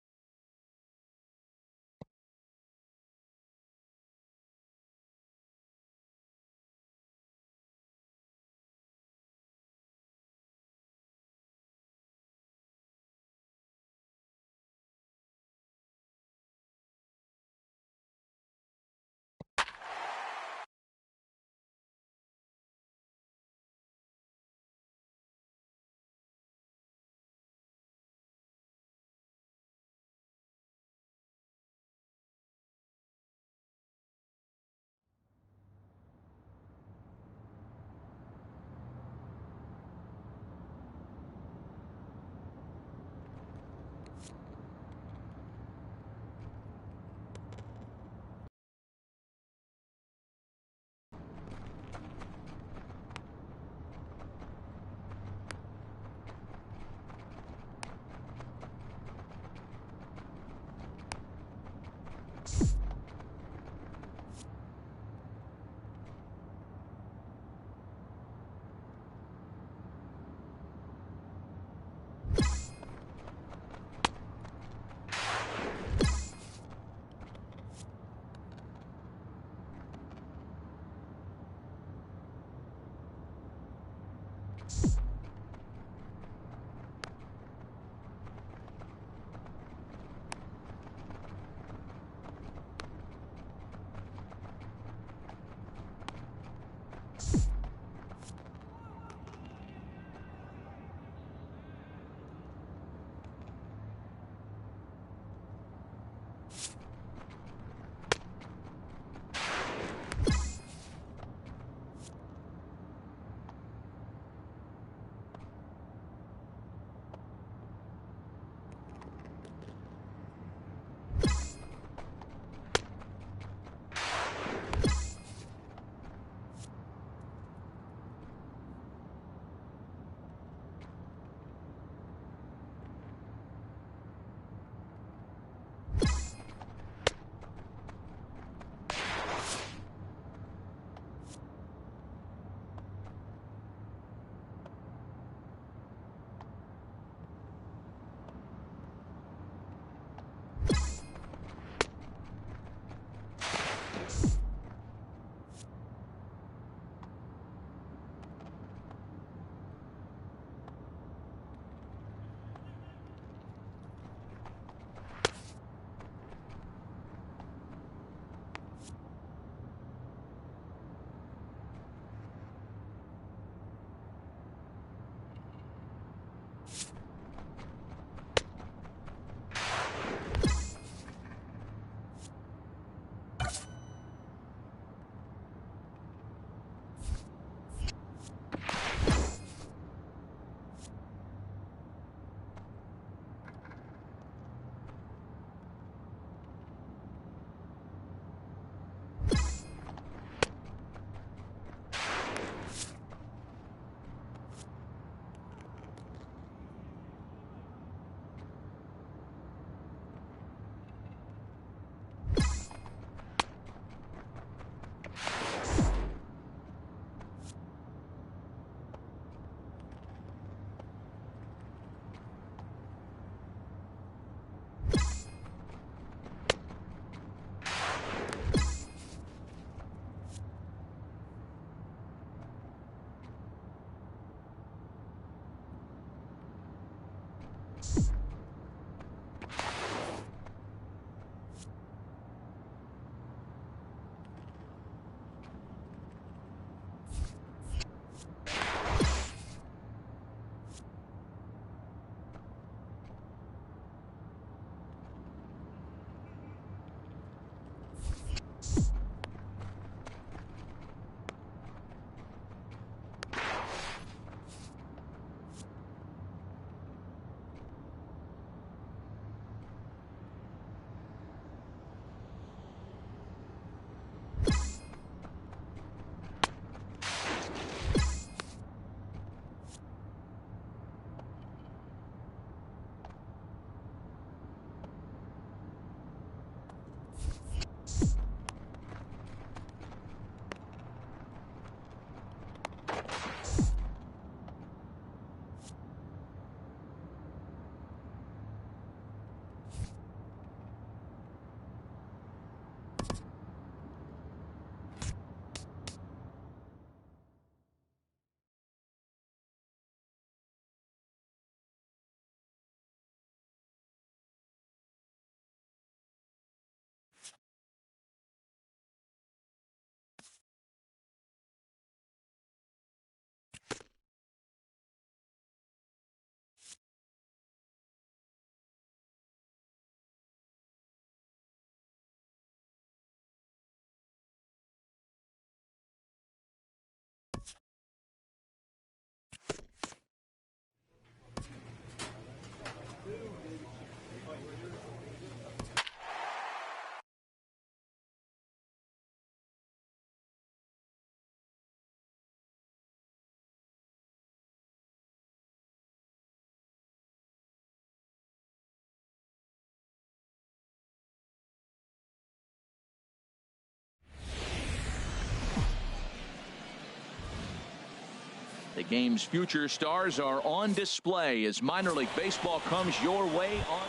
The game's future stars are on display as minor league baseball comes your way on.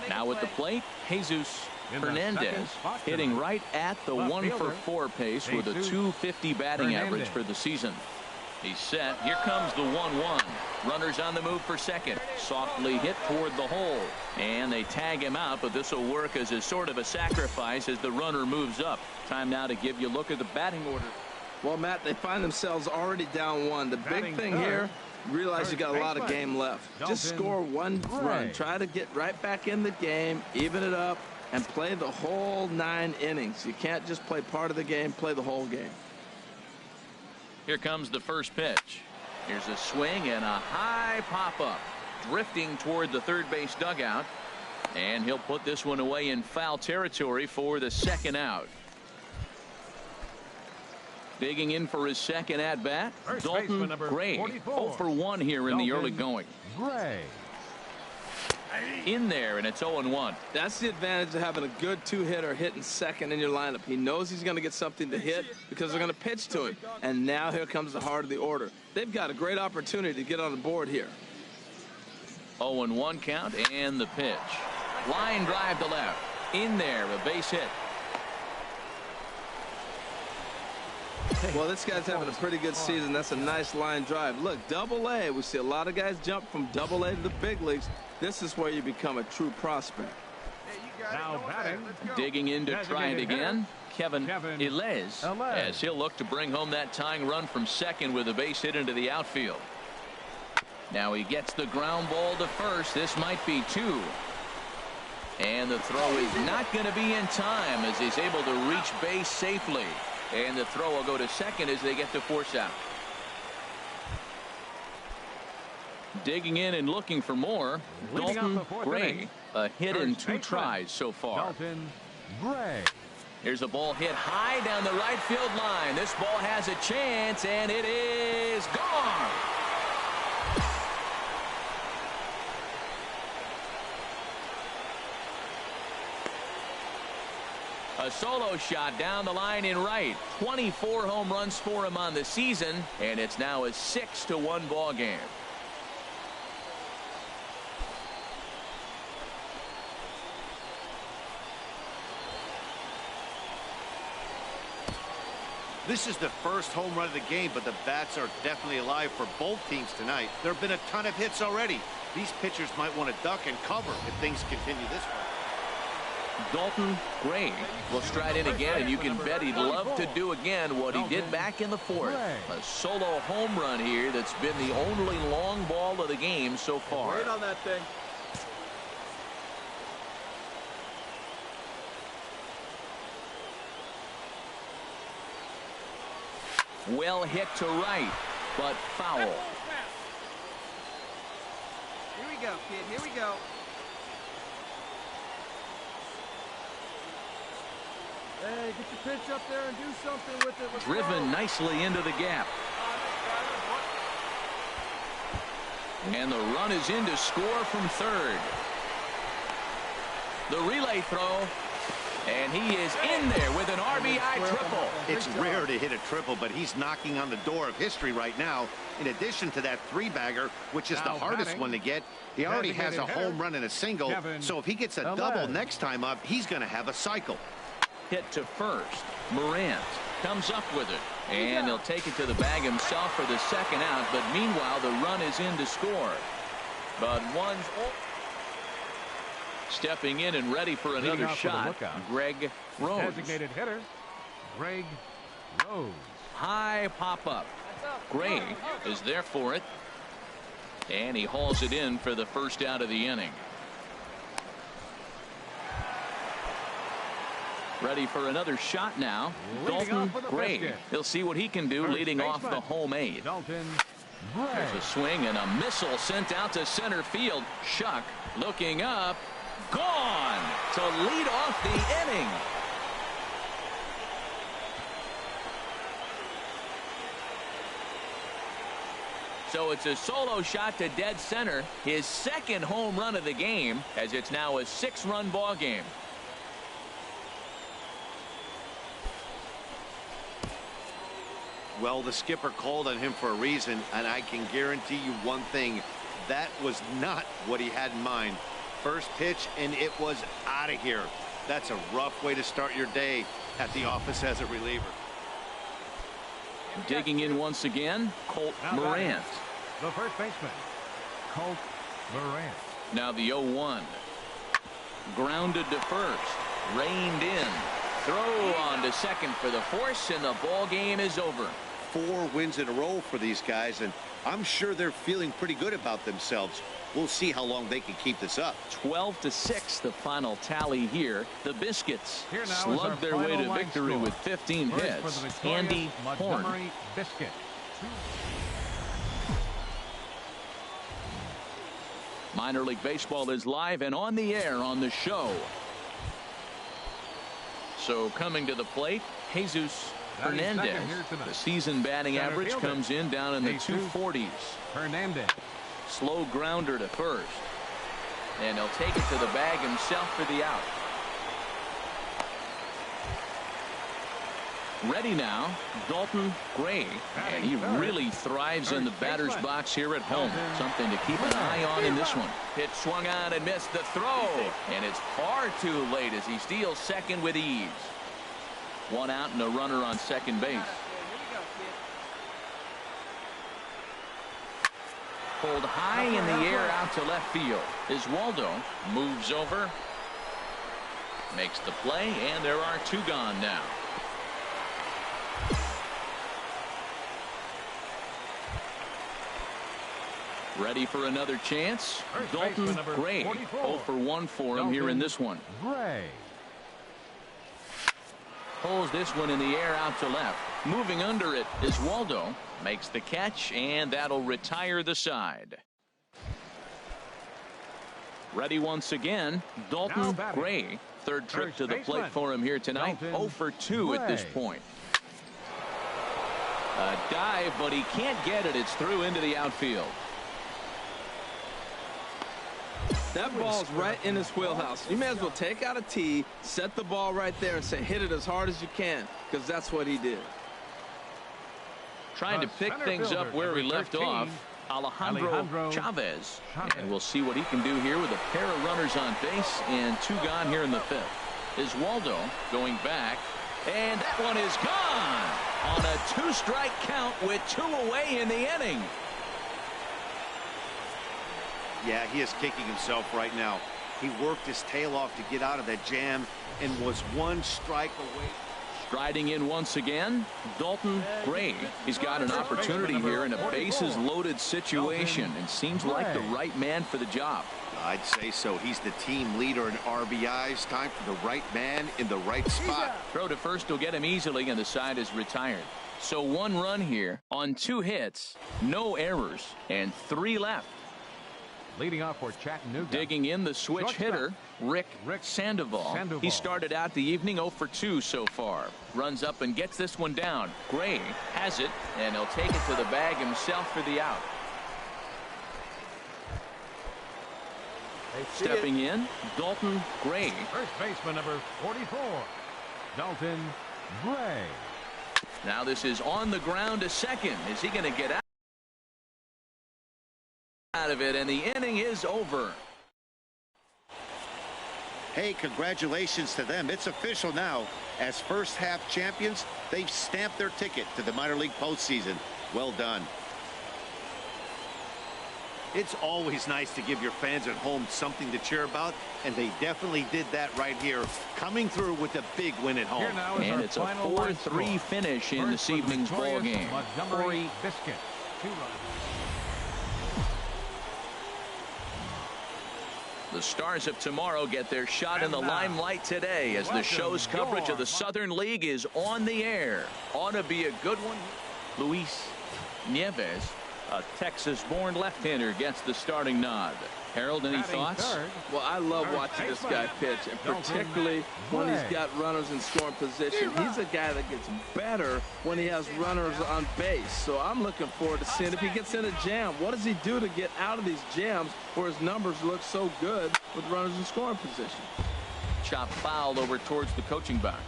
Now at the plate, Jesus Hernandez hitting right at the 1-for-4 pace with a .250 batting average for the season. He's set. Here comes the 1-1. Runners on the move for second. Softly hit toward the hole. And they tag him out, but this will work as a sort of a sacrifice as the runner moves up. Time now to give you a look at the batting order. Well, Matt, they find themselves already down 1. The big thing here, realize you got a lot of game left. Just score 1 run. Try to get right back in the game, even it up, and play the whole 9 innings. You can't just play part of the game, play the whole game. Here comes the first pitch. Here's a swing and a high pop-up. Drifting toward the third base dugout. And he'll put this one away in foul territory for the second out. Digging in for his second at-bat, Dalton Gray. 0 for 1 here in the early going. Gray. In there, and it's 0-1. That's the advantage of having a good 2-hitter hitting second in your lineup. He knows he's going to get something to hit because they're going to pitch to him. And now here comes the heart of the order. They've got a great opportunity to get on the board here. 0-1 count, and the pitch. Line drive to left. In there, a base hit. Well, this guy's having a pretty good season. That's a nice line drive. Look, Double-A. We see a lot of guys jump from Double-A to the big leagues. This is where you become a true prospect. Now batting. Digging in to try it again. Kevin Elez, as he'll look to bring home that tying run from second with a base hit into the outfield. Now he gets the ground ball to first. This might be 2. And the throw is not going to be in time as he's able to reach base safely. And the throw will go to second as they get to force out. Digging in and looking for more. Dalton Gray. A hit in 2 tries so far. Dalton Gray. Here's a ball hit high down the right field line. This ball has a chance, and it is gone. A solo shot down the line in right. 24 home runs for him on the season, and it's now a 6-1 ball game. This is the first home run of the game, but the bats are definitely alive for both teams tonight. There have been a ton of hits already. These pitchers might want to duck and cover if things continue this way. Dalton Gray will stride in again, and you can bet he'd love to do again what he did back in the 4th. A solo home run here that's been the only long ball of the game so far. Wait on that thing. Well hit to right, but foul. Here we go, kid. Here we go. Hey, get your pitch up there and do something with it. Driven nicely into the gap. And the run is in to score from third. The relay throw. And he is in there with an RBI triple. It's rare to hit a triple, but he's knocking on the door of history right now. In addition to that 3-bagger, which is the hardest one to get, he already has a home run and a single. So if he gets a double next time up, he's going to have a cycle. Hit to first. Morant comes up with it. And he'll take it to the bag himself for the second out. But meanwhile, the run is in to score. But one's... Stepping in and ready for another shot, Greg Rose. Designated hitter, Greg Rose. High pop-up. Gray is there for it. And he hauls it in for the first out of the inning. Ready for another shot now. Dalton Gray. He'll see what he can do leading off the home 8. Dalton Gray. There's a swing and a missile sent out to center field. Shuck looking up. Gone to lead off the inning. So it's a solo shot to dead center, his second home run of the game, as it's now a 6-run ball game. Well, the skipper called on him for a reason, and I can guarantee you one thing. That was not what he had in mind. First pitch, and it was out of here. That's a rough way to start your day at the office as a reliever. Digging in once again, Colt Morant. The first baseman, Colt Morant. Now the 0-1. Grounded to first. Reined in. Throw on to second for the force, and the ball game is over. 4 wins in a row for these guys, and I'm sure they're feeling pretty good about themselves. We'll see how long they can keep this up. 12-6, the final tally here. The Biscuits Here now slugged their way to victory score. with 15 First hits. for the victorious Andy Horn. Montgomery Biscuit. Minor League Baseball is live and on the air on the show. So coming to the plate, Jesus Hernandez. The season batting average comes in down in the 240s. Hernandez. Slow grounder to first. And he'll take it to the bag himself for the out. Ready now, Dalton Gray, and he really thrives in the batter's box here at home. Something to keep an eye on in this one. Pitch swung on and missed the throw, and it's far too late as he steals second with ease. 1 out and a runner on second base. Pulled high in the air out to left field. Oswaldo moves over, makes the play, and there are 2 gone now. Ready for another chance. Dalton Gray. 0 for 1 for him here in this one. Gray. Pulls this one in the air out to left. Moving under it is Waldo. Makes the catch, and that'll retire the side. Ready once again. Dalton Gray. Third trip to the plate for him here tonight. 0 for 2 at this point. A dive, but he can't get it. It's through into the outfield. That ball's right in his wheelhouse. You may as well take out a tee, set the ball right there, and say hit it as hard as you can, because that's what he did. Trying to pick things up where he left off, Alejandro Chavez. And we'll see what he can do here with a pair of runners on base and 2 gone here in the 5th. Oswaldo going back, and that one is gone on a 2-strike count with 2 away in the inning. Yeah, he is kicking himself right now. He worked his tail off to get out of that jam and was 1 strike away. Striding in once again, Dalton Gray. He's got an opportunity here in a bases loaded situation and seems like the right man for the job. I'd say so. He's the team leader in RBIs. Time for the right man in the right spot. Throw to first will get him easily, and the side is retired. So 1 run here on 2 hits, no errors, and 3 left. Leading off for Chattanooga. Digging in the switch hitter, Rick Sandoval. He started out the evening 0 for 2 so far. Runs up and gets this one down. Gray has it, and he'll take it to the bag himself for the out. Stepping in, Dalton Gray. First baseman number 44, Dalton Gray. Now this is on the ground to second. Is he going to get out of it? And the inning is over. Hey, congratulations to them. It's official now. As first half champions, they've stamped their ticket to the minor league postseason. Well done. It's always nice to give your fans at home something to cheer about, and they definitely did that right here, coming through with a big win at home. And it's a 4-3 finish in this evening's ball game. Montgomery Biscuit, 2 runs. The Stars of tomorrow get their shot in the limelight today as the show's coverage of the Southern League is on the air. Ought to be a good one. Luis Nieves, a Texas-born left-hander, gets the starting nod. Harold, any thoughts? Well, I love watching this guy pitch, and particularly when he's got runners in scoring position. He's a guy that gets better when he has runners on base. So I'm looking forward to seeing if he gets in a jam. What does he do to get out of these jams where his numbers look so good with runners in scoring position? Chop foul over towards the coaching box.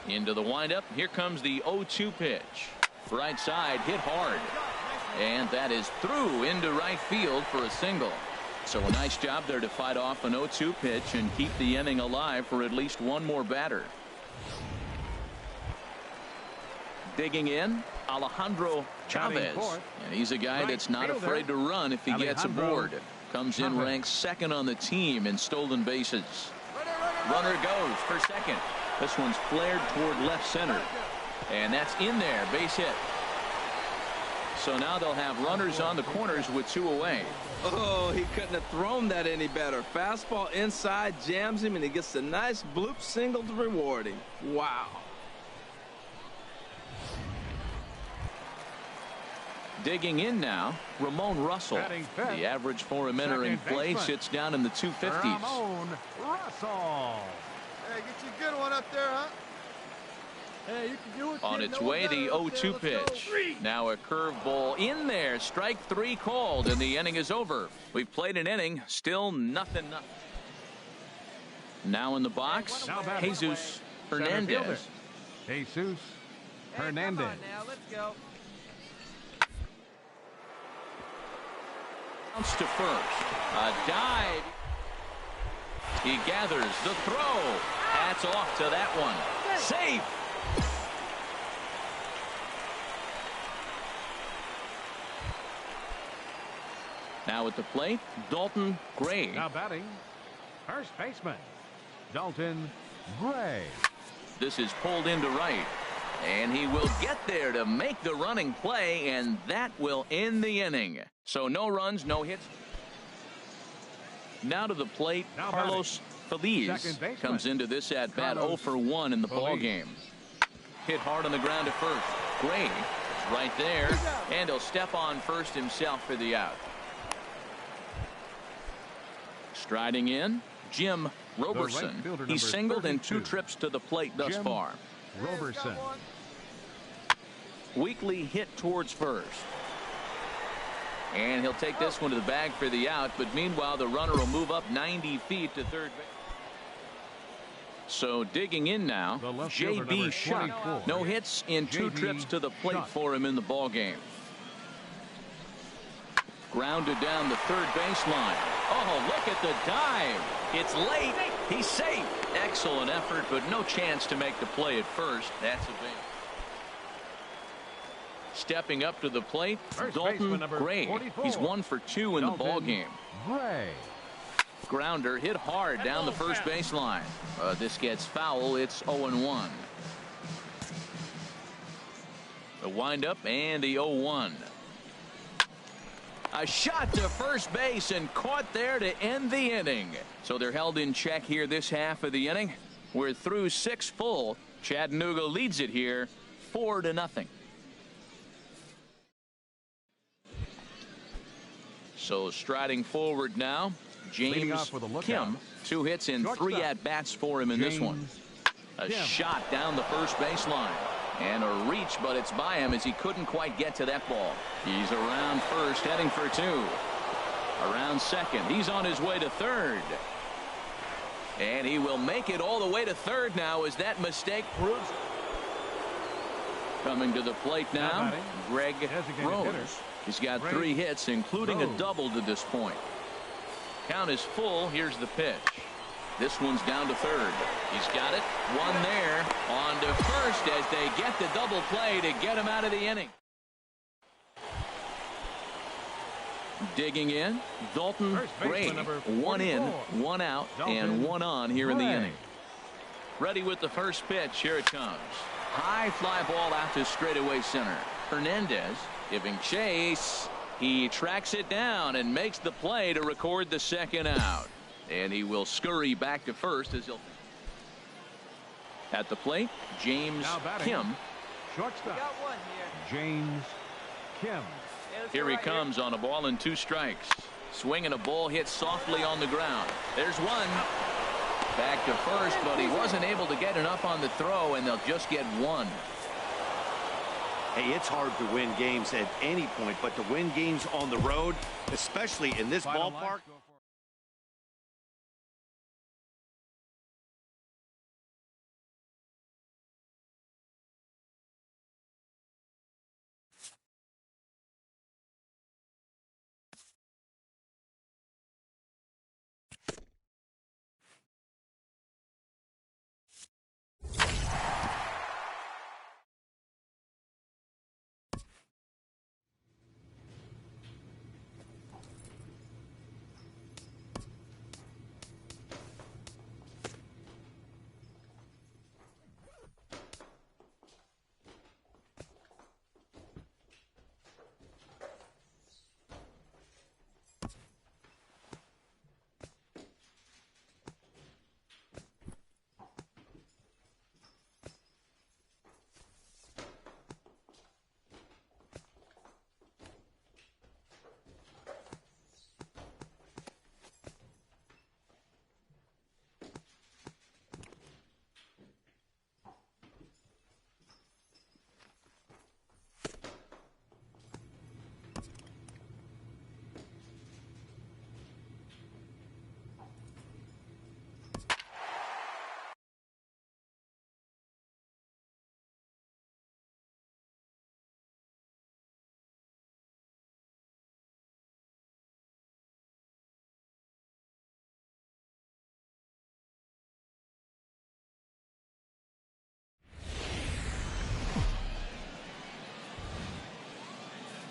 Into the windup. Here comes the 0-2 pitch. Right side, hit hard. And that is through into right field for a single. So a nice job there to fight off an 0-2 pitch and keep the inning alive for at least one more batter. Digging in, Alejandro Chavez. And he's a guy that's not afraid to run if he gets aboard. Comes in ranked second on the team in stolen bases. Runner goes for second. This one's flared toward left center. And that's in there, base hit. So now they'll have runners on the corners with 2 away. Oh, he couldn't have thrown that any better. Fastball inside, jams him, and he gets a nice bloop single to reward him. Wow. Digging in now, Ramon Russell. The average for him entering play sits down in the 250s. Ramon Russell. Hey, get you a good one up there, huh? Hey, you can do it. On its way, the 0-2 pitch. Now a curveball in there. Strike 3 called, and the inning is over. We've played an inning, still nothing. Now in the box, Jesus Hernandez. Jesus Hernandez. Come on now, let's go. Bounce to first. A dive. He gathers the throw. Hats off to that one. Safe. Now at the plate, Dalton Gray. Now batting, first baseman, Dalton Gray. This is pulled into right. And he will get there to make the running play, and that will end the inning. So no runs, no hits. Now to the plate, now Carlos Feliz comes into this at-bat 0 for 1 in the ball game. Hit hard on the ground to first. Gray is right there, and he'll step on first himself for the out. Striding in, Jim Roberson. He singled in 2 trips to the plate thus far. Roberson. Weakly hit towards first. And he'll take this one to the bag for the out, but meanwhile the runner will move up 90 feet to third base. So digging in now, J.B. Shuck. No hits in 2 trips to the plate for him in the ball game. Grounded down the third baseline. Oh, look at the dive. It's late. He's safe. Excellent effort, but no chance to make the play at first. That's a big. Stepping up to the plate, Dalton Gray. 44. He's 1 for 2 in the ball game. Gray. Grounder hit hard down the first baseline. This gets foul. It's 0-1. The windup and the 0-1. A shot to first base and caught there to end the inning. So they're held in check here this half of the inning. We're through 6 full. Chattanooga leads it here 4-0. So striding forward now, James Kim. 2 hits and 3 at-bats for him in this one. A shot down the first baseline. And a reach, but it's by him as he couldn't quite get to that ball. He's around first, heading for 2. Around second. He's on his way to third. And he will make it all the way to third now as that mistake proves. Coming to the plate now, Greg Rose. He's got 3 hits, including a double to this point. Count is full. Here's the pitch. This one's down to third. He's got it. 1 there. On to first as they get the double play to get him out of the inning. Digging in, Dalton Gray. 1 in, 1 out, and 1 on here in the inning. Ready with the first pitch. Here it comes. High fly ball out to straightaway center. Hernandez giving chase. He tracks it down and makes the play to record the second out. And he will scurry back to first as he'll. At the plate, James Kim. Shortstop. James Kim. Here he comes on a ball and 2 strikes. Swinging a ball hit softly on the ground. There's 1. Back to first, but he wasn't able to get enough on the throw, and they'll just get 1. Hey, it's hard to win games at any point, but to win games on the road, especially in this ballpark.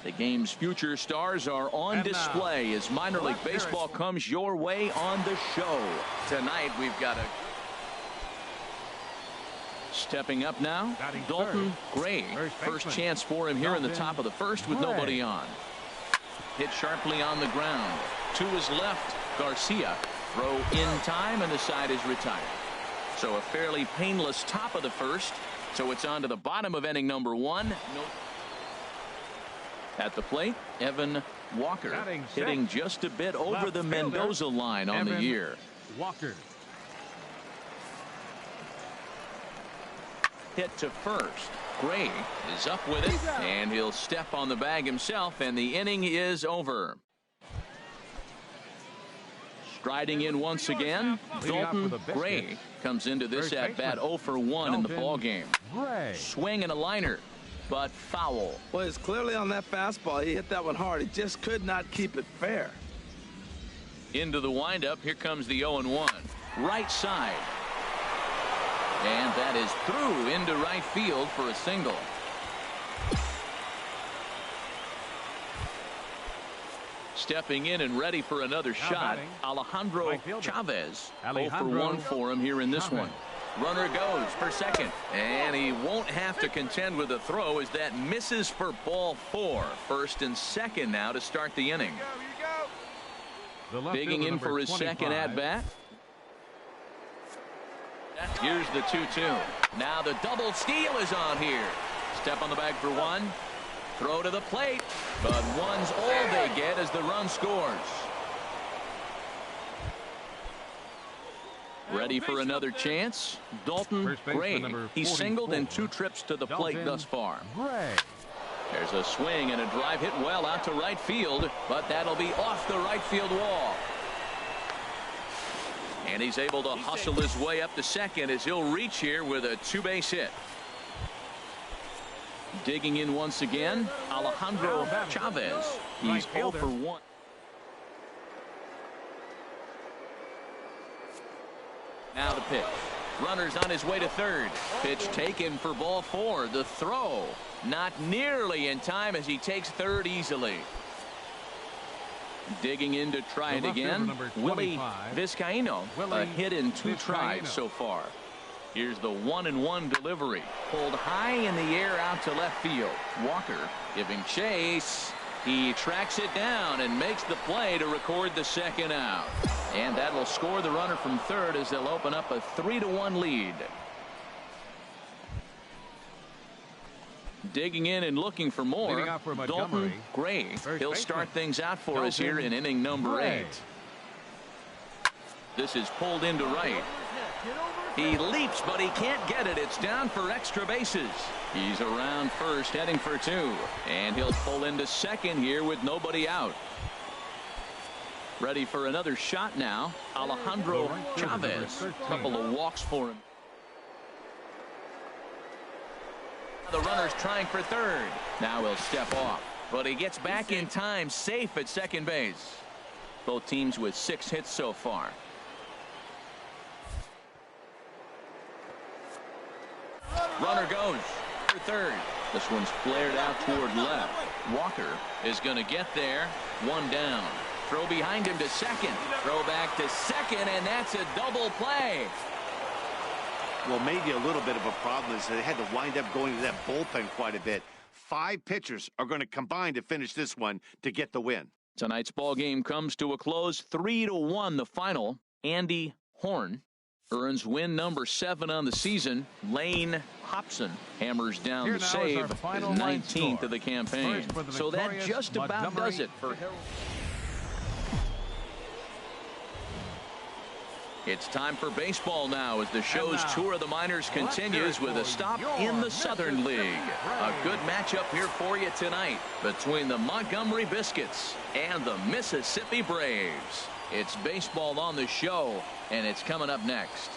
The game's future stars are on display as minor league baseball comes your way on the show. Tonight we've got a stepping up now, Dalton Gray. First chance for him here in the top of the first with nobody on. Hit sharply on the ground. To his left, Garcia. Throw in time and the side is retired. So a fairly painless top of the first. So it's on to the bottom of inning number 1. At the plate, Evan Walker hitting just a bit over the Mendoza line on the year. Walker. Hit to first. Gray is up with it, and he'll step on the bag himself, and the inning is over. Striding in once again, Dalton Gray comes into this at-bat 0 for 1 in the ballgame. Swing and a liner, but foul. Well, it's clearly on that fastball. He hit that one hard. He just could not keep it fair. Into the windup. Here comes the 0-1. Right side. And that is through into right field for a single. Stepping in and ready for another shot, Alejandro Chavez. 0 for 1 for him here in this one. Runner goes for second, and he won't have to contend with a throw as that misses for ball 4. First and second now to start the inning. Digging in for his second at-bat. Here's the 2-2. Now the double steal is on here. Step on the bag for 1. Throw to the plate, but one's all they get as the run scores. Ready for another chance. Dalton Gray. He's singled in 2 trips to the plate thus far. There's a swing and a drive hit well out to right field, but that'll be off the right field wall. And he's able to hustle his way up to second as he'll reach here with a 2-base hit. Digging in once again, Alejandro Chavez. He's 0 for 1. Now the pitch. Runner's on his way to third. Pitch taken for ball 4. The throw not nearly in time as he takes third easily. Digging in to try it again. Willie Vizcaino. A hit in 2 tries so far. Here's the 1-1 delivery. Pulled high in the air out to left field. Walker giving chase. He tracks it down and makes the play to record the second out. And that will score the runner from third as they'll open up a 3-1 lead. Digging in and looking for more, Dalton Gray. He'll start things out for us here in inning number 8. This is pulled into right. He leaps, but he can't get it. It's down for extra bases. He's around first, heading for 2. And he'll pull into second here with nobody out. Ready for another shot now. Alejandro Chavez. A couple of walks for him. The runner's trying for third. Now he'll step off, but he gets back in time, safe at second base. Both teams with 6 hits so far. Runner goes for third. This one's flared out toward left. Walker is going to get there. 1 down. Throw behind him to second. Throw back to second, and that's a double play. Well, maybe a little bit of a problem is they had to wind up going to that bullpen quite a bit. 5 pitchers are going to combine to finish this one to get the win. Tonight's ball game comes to a close. 3-1 the final. Andy Horn earns win number 7 on the season. Lane Hobson hammers down the save, his 19th of the campaign. So that just about does it for Harold. It's time for baseball now as the show's tour of the minors continues with a stop in the Southern League. A good matchup here for you tonight between the Montgomery Biscuits and the Mississippi Braves. It's baseball on the show, and it's coming up next.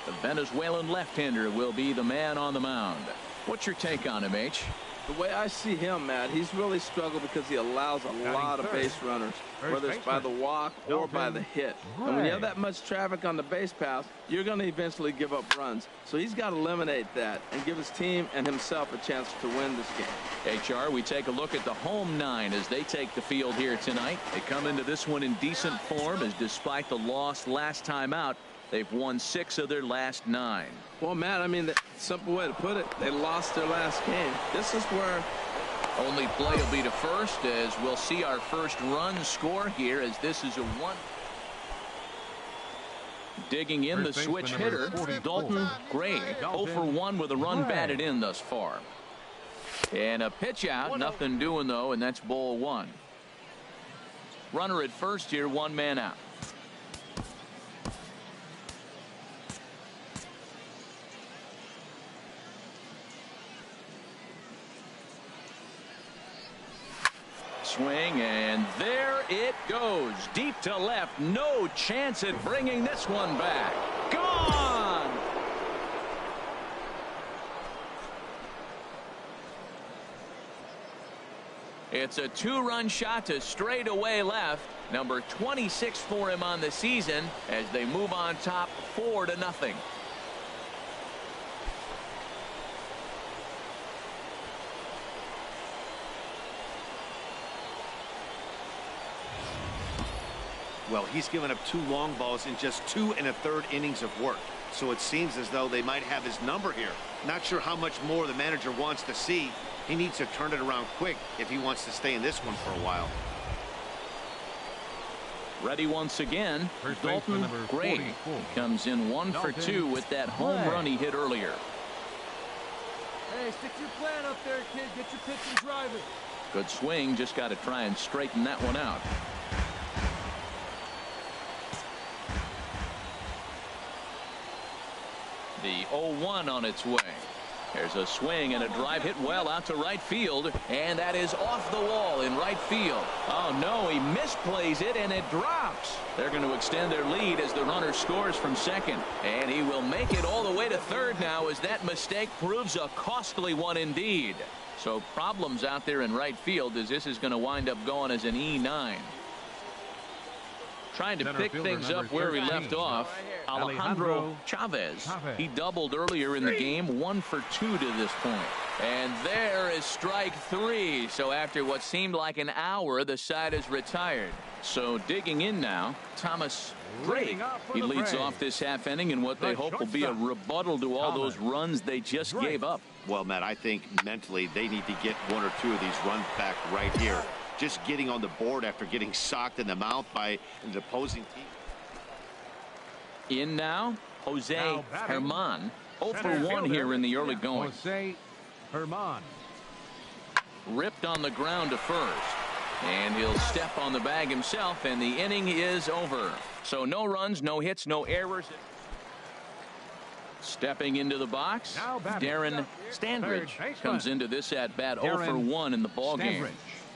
The Venezuelan left-hander will be the man on the mound. What's your take on him, H? The way I see him, Matt, he's really struggled because he allows a lot of base runners, whether it's by the walk or by the hit. And when you have that much traffic on the base paths, you're going to eventually give up runs. So he's got to eliminate that and give his team and himself a chance to win this game. HR, we take a look at the home nine as they take the field here tonight. They come into this one in decent form, as despite the loss last time out, they've won 6 of their last 9. Well, Matt, I mean, the simple way to put it, they lost their last game. This is where only play will be to first, as we'll see our first run score here, as this is a 1. Digging in, the switch hitter, Dalton Gray, 0 for 1 with a run batted in thus far. And a pitch out, nothing doing though, and that's ball 1. Runner at first here, 1 man out. Swing, and there it goes. Deep to left. No chance at bringing this one back. Gone! It's a 2-run shot to straightaway left. Number 26 for him on the season as they move on top 4-0. Well, he's given up 2 long balls in just 2 1/3 innings of work. So it seems as though they might have his number here. Not sure how much more the manager wants to see. He needs to turn it around quick if he wants to stay in this one for a while. Ready once again, Dalton Gray comes in 1 for 2 with that home run he hit earlier. Hey, stick to your plan up there, kid. Get your pitch and drive it. Good swing, just got to try and straighten that one out. The 0-1 on its way. There's a swing and a drive hit well out to right field, and that is off the wall in right field. Oh no, he misplays it and it drops. They're going to extend their lead as the runner scores from second, and he will make it all the way to third now, as that mistake proves a costly one indeed. So problems out there in right field, as this is going to wind up going as an E9. Trying to pick things up where we left off, Alejandro Chavez. He doubled earlier in the game, 1 for 2 to this point. And there is strike 3. So after what seemed like an hour, the side is retired. So digging in now, Thomas Drake. He leads off this half inning in what they hope will be a rebuttal to all those runs they just gave up. Well, Matt, I think mentally they need to get 1 or 2 of these runs back right here. Just getting on the board after getting socked in the mouth by an opposing team. In now, Jose Herman. 0 for 1 here in the early going. Jose Herman. Ripped on the ground to first. And he'll step on the bag himself, and the inning is over. So no runs, no hits, no errors. Stepping into the box, Darren Standridge comes into this at bat 0 for 1 in the ball game.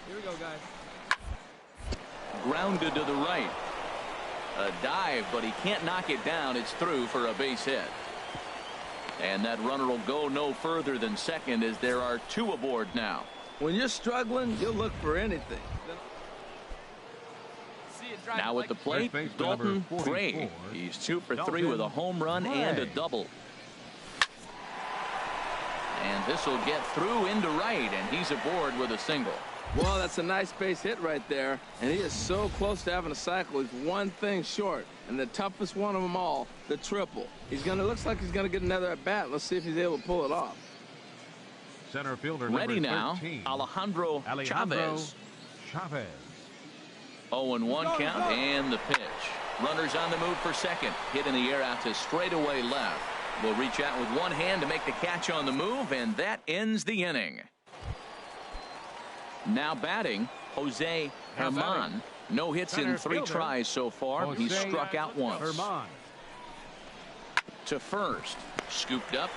Here we go, guys. Grounded to the right. A dive, but he can't knock it down. It's through for a base hit. And that runner will go no further than second, as there are 2 aboard now. When you're struggling, you'll look for anything. Now at the plate, Dalton Gray. He's 2 for 3 with a home run and a double. And this will get through into right, and he's aboard with a single. Well, that's a nice base hit right there, and he is so close to having a cycle. He's one thing short, and the toughest one of them all, the triple. Looks like he's gonna get another at bat. Let's see if he's able to pull it off. Center fielder ready now, 13. Alejandro Chavez. 0-1 count, and the pitch. Runners on the move for second. Hit in the air out to straightaway left. Will reach out with one hand to make the catch on the move, and that ends the inning. Now batting, Jose Herman. No hits in 3 tries so far. He's struck out once. To first. Scooped up.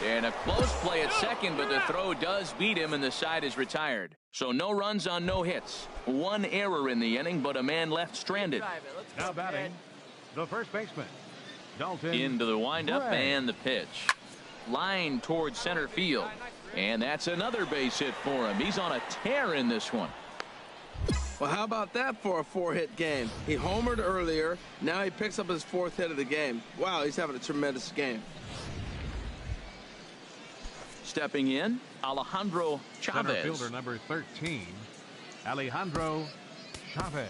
And a close play at second, but the throw does beat him, and the side is retired. So no runs on no hits. 1 error in the inning, but a man left stranded. Now batting, the first baseman, Dalton into the windup Gray. And the pitch. Line towards center field. And that's another base hit for him. He's on a tear in this one. Well, how about that for a 4-hit game? He homered earlier. Now he picks up his 4th hit of the game. Wow, he's having a tremendous game. Stepping in, Alejandro Chavez. Center fielder number 13, Alejandro Chavez.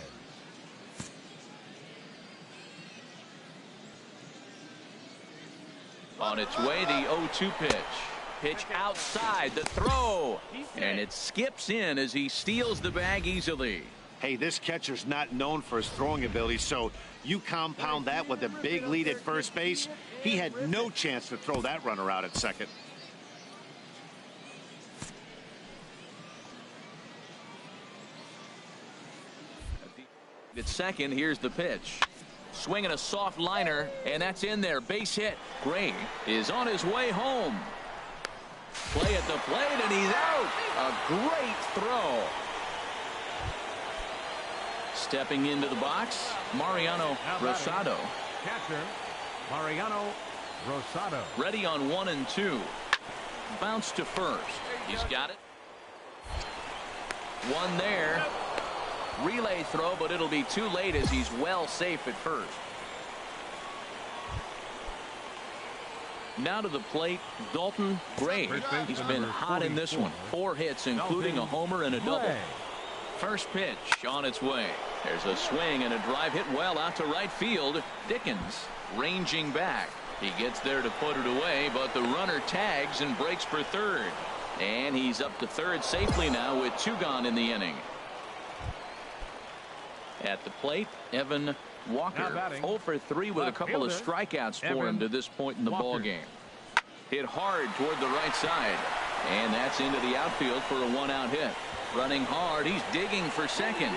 On its way, the 0-2 pitch. Pitch outside, the throw. And it skips in as he steals the bag easily. Hey, this catcher's not known for his throwing ability, so you compound that with a big lead at first base. He had no chance to throw that runner out at second. At second, here's the pitch. Swinging a soft liner, and that's in there. Base hit. Gray is on his way home. Play at the plate, and he's out. A great throw. Stepping into the box, Mariano Rosado. Catcher, Mariano Rosado. Ready on 1 and 2. Bounce to first. He's got it. One there. Relay throw, but it'll be too late as he's well safe at first. Now to the plate, Dalton Gray. He's been hot in this one. 4 hits, including a homer and a double. First pitch on its way. There's a swing and a drive hit well out to right field. Dickens ranging back. He gets there to put it away, but the runner tags and breaks for third. And he's up to third safely now with 2 gone in the inning. At the plate, Evan Walker, 0 for 3 with a couple of strikeouts for him to this point in the ball game. Hit hard toward the right side, and that's into the outfield for a 1-out hit. Running hard, he's digging for second,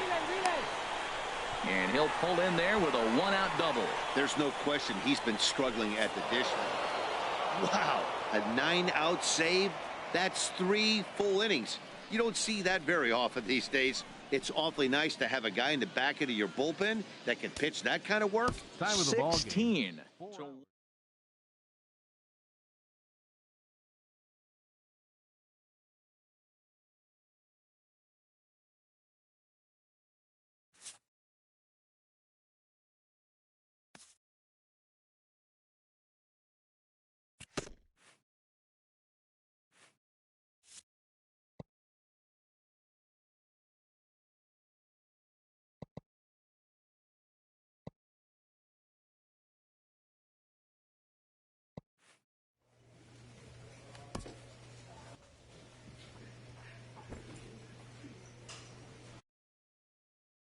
and he'll pull in there with a 1-out double. There's no question he's been struggling at the dish. Wow, a 9-out save. That's 3 full innings. You don't see that very often these days. It's awfully nice to have a guy in the back end of your bullpen that can pitch that kind of work. 16.